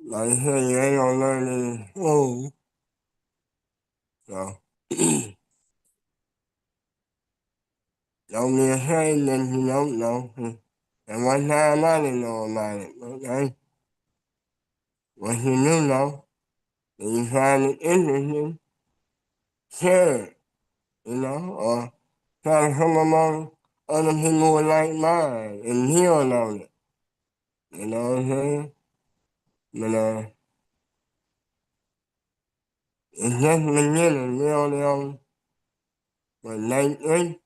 like I said, you ain't gonna learn it in school. So don't be ashamed that you don't know. And one time I didn't know about it, okay? What you do know, and you find it interesting, share it, or try to come among other people with like mine and heal on it. You know what I'm saying? But it's just beginning, really on what, night 3?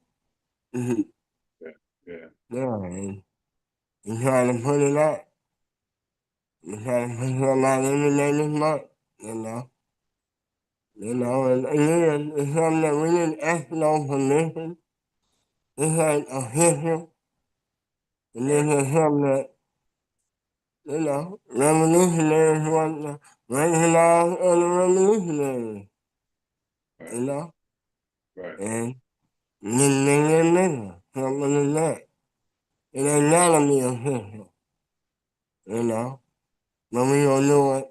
Yeah. Yeah, and you try to put it out. You try to put something out every day this month, you know. And again, it's something that we didn't ask no permission. It's like official. And this is something that, revolutionaries want to recognize other revolutionaries, you know. Right. And nigga, something like that. It ain't gotta be official, But we gonna do it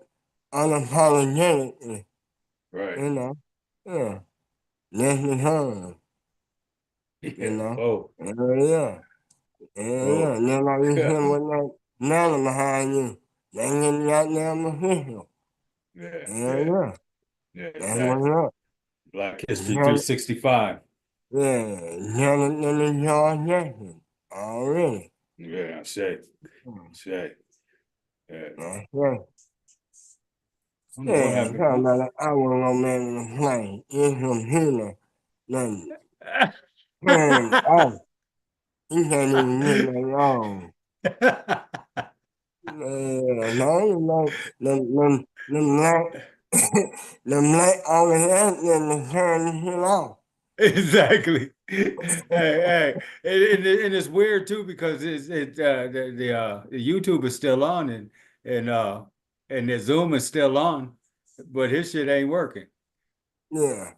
unapologetically, Right. you know. Yeah. That's the time, you Yeah. know. Oh. Yeah. Yeah. Oh. Then like you said with that manner behind you, they ain't goddamn official. Yeah. Yeah, Yeah. yeah. Yeah. That's what's Exactly. up. Black History Janet, 365. yeah, Janet and George Jackson. Already. Yeah. Say. Say. Yeah. That's right. I don't know what Yeah, happened. talking about an hour on man to play. It's computer. Then turn off. He can't even get that wrong. No, you know, them black, them black always ask them to turn the shit off. Exactly. Hey, and it's weird too because the YouTube is still on and the Zoom is still on, but his shit ain't working. Yeah.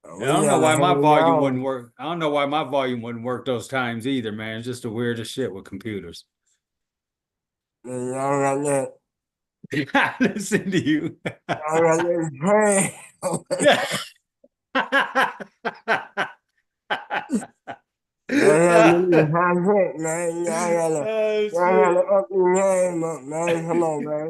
And I We don't know gotta why my hang volume wouldn't on. work. I don't know why my volume wouldn't work those times either, man. It's just the weirdest shit with computers. And y'all got that. I listen to you. Y'all got that trash. Y'all gotta get this hot hit, man. Oh Y'all gotta shit. up your game up, man. Come on, man.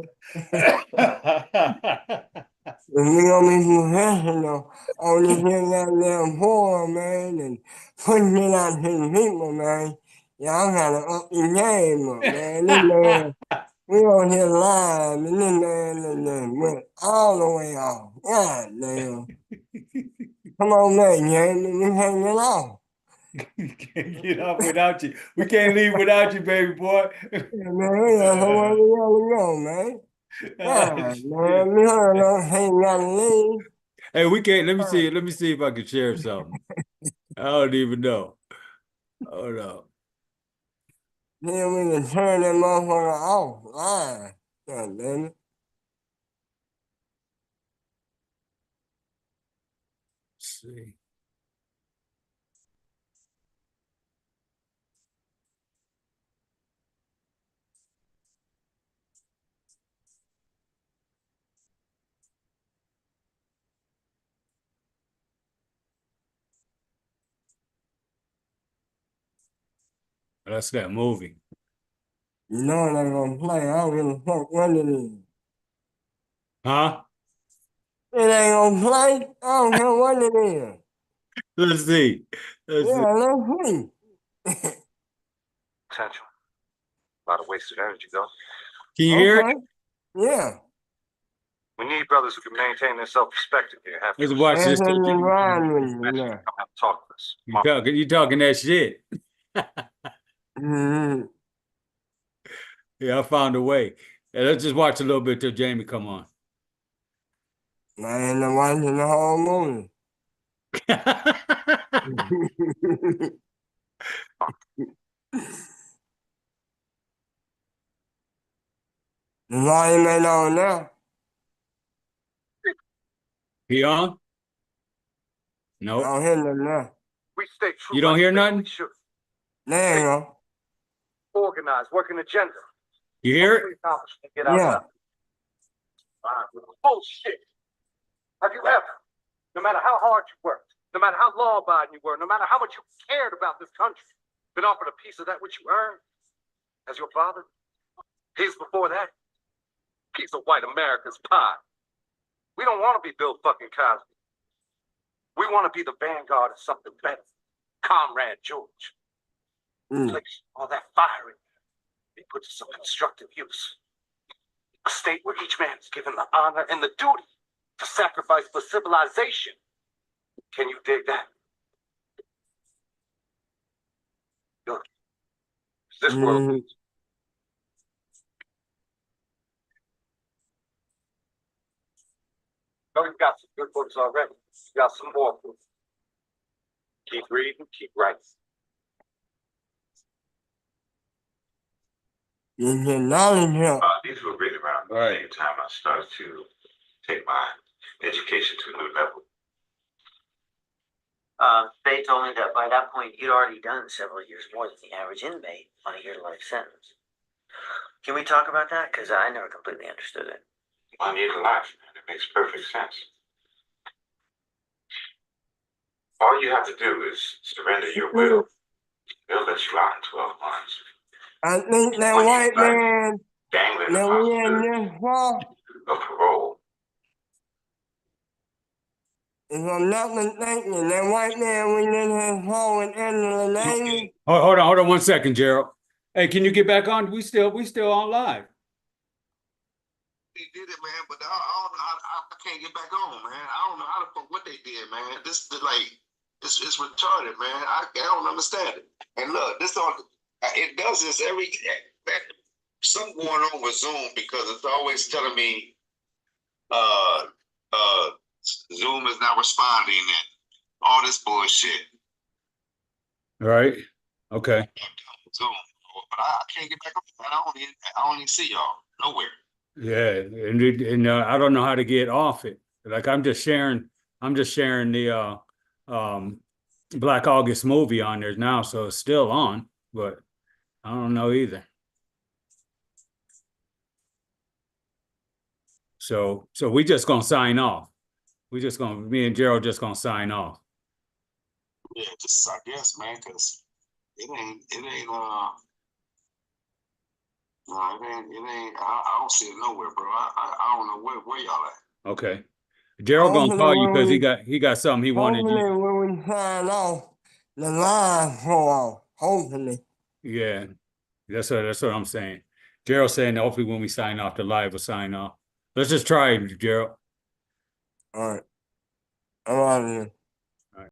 If we gonna be professional on this here goddamn forum, man, and pushing it out to the people, man, y'all gotta up your game up, man. This man, we on here live, and this man done went all the way off. God damn. Come on, man, you ain't hanging off. Can't get off without you. We can't leave without you, baby boy. Yeah, man, we got somewhere we gotta go, man. Ah, Yeah, shit. man, we ain't gotta leave. Hey, we can't. Let me see. Let me see if I can share something. I don't even know. Hold on. Then we can turn that motherfucker off live. God damn it. Let's see. That's that movie. You know it ain't gonna play. I don't give a fuck what it is. Huh? It ain't gonna play. I don't care what it is. Let's see. Let's see. Yeah, let's see. Potential. A lot of wasted energy, though. Can you hear it? Okay. Yeah. We need brothers who can maintain their self-respect if they have to. Let's watch this. Anthony You Ryan, yeah. Come have to talk with us. you talking that shit. Mm-hmm. Yeah, I found a way. Yeah, let's just watch a little bit till Jamie come on. I ain't been watching the whole movie. The volume ain't on now. He on? I Nope. don't hear nothing now. We stay true. You don't like hear we think nothing? we should. There you go. Organize, work an agenda. You hear it? Accomplish and get out Yeah. Bullshit. Have you ever, no matter how hard you worked, no matter how law-abiding you were, no matter how much you cared about this country, been offered a piece of that which you earned? As your father? He's before that. Piece of white America's pie. We don't want to be Bill fucking Cosby. We want to be the vanguard of something better. Comrade George. Place all that fire in there. Be put to some constructive use. A state where each man is given the honor and the duty to sacrifice for civilization. Can you dig that? Good. This world. Oh, you've got some good books already. You got some more books. Keep reading, keep writing. You get knowledge up. These were written around the same time I started to take my education to a new level. They told me that by that point you'd already done several years more than the average inmate on a year-to-life sentence. Can we talk about that? Because I never completely understood it. One year to life, man. It makes perfect sense. All you have to do is surrender your will. They'll let you out in 12 months. I think that white man Dangling the that we in possibility this for, of parole. if I'm not mistaken, that white man we in this for with Angela Davis. Hold on 1 second, Gerald. Hey, can you get back on? We still on live. They did it, man, but I don't know how I can't get back on, man. I don't know how the fuck what they did, man. This is like it's retarded, man. I don't understand it. And look, this on it does this every something going on with Zoom because it's always telling me Zoom is not responding and all this bullshit. All right. Okay. Zoom, but I can't get back on. I don't even see y'all nowhere. Yeah, and I don't know how to get off it. Like I'm just sharing the Black August movie on there now, so it's still on, but I don't know either. So we just gonna sign off. Me and Gerald just gonna sign off. Yeah, just I guess, man, because it ain't no, it ain't. I don't see it nowhere, bro. I don't know where y'all at. Okay. Gerald gonna call you because he got something he wanted Hopefully you. when we sign off, the live fall off. Hopefully. Yeah, that's what I'm saying. Gerald saying that hopefully when we sign off, the live will sign off. Let's just try it, Gerald. All right. I'm out of here.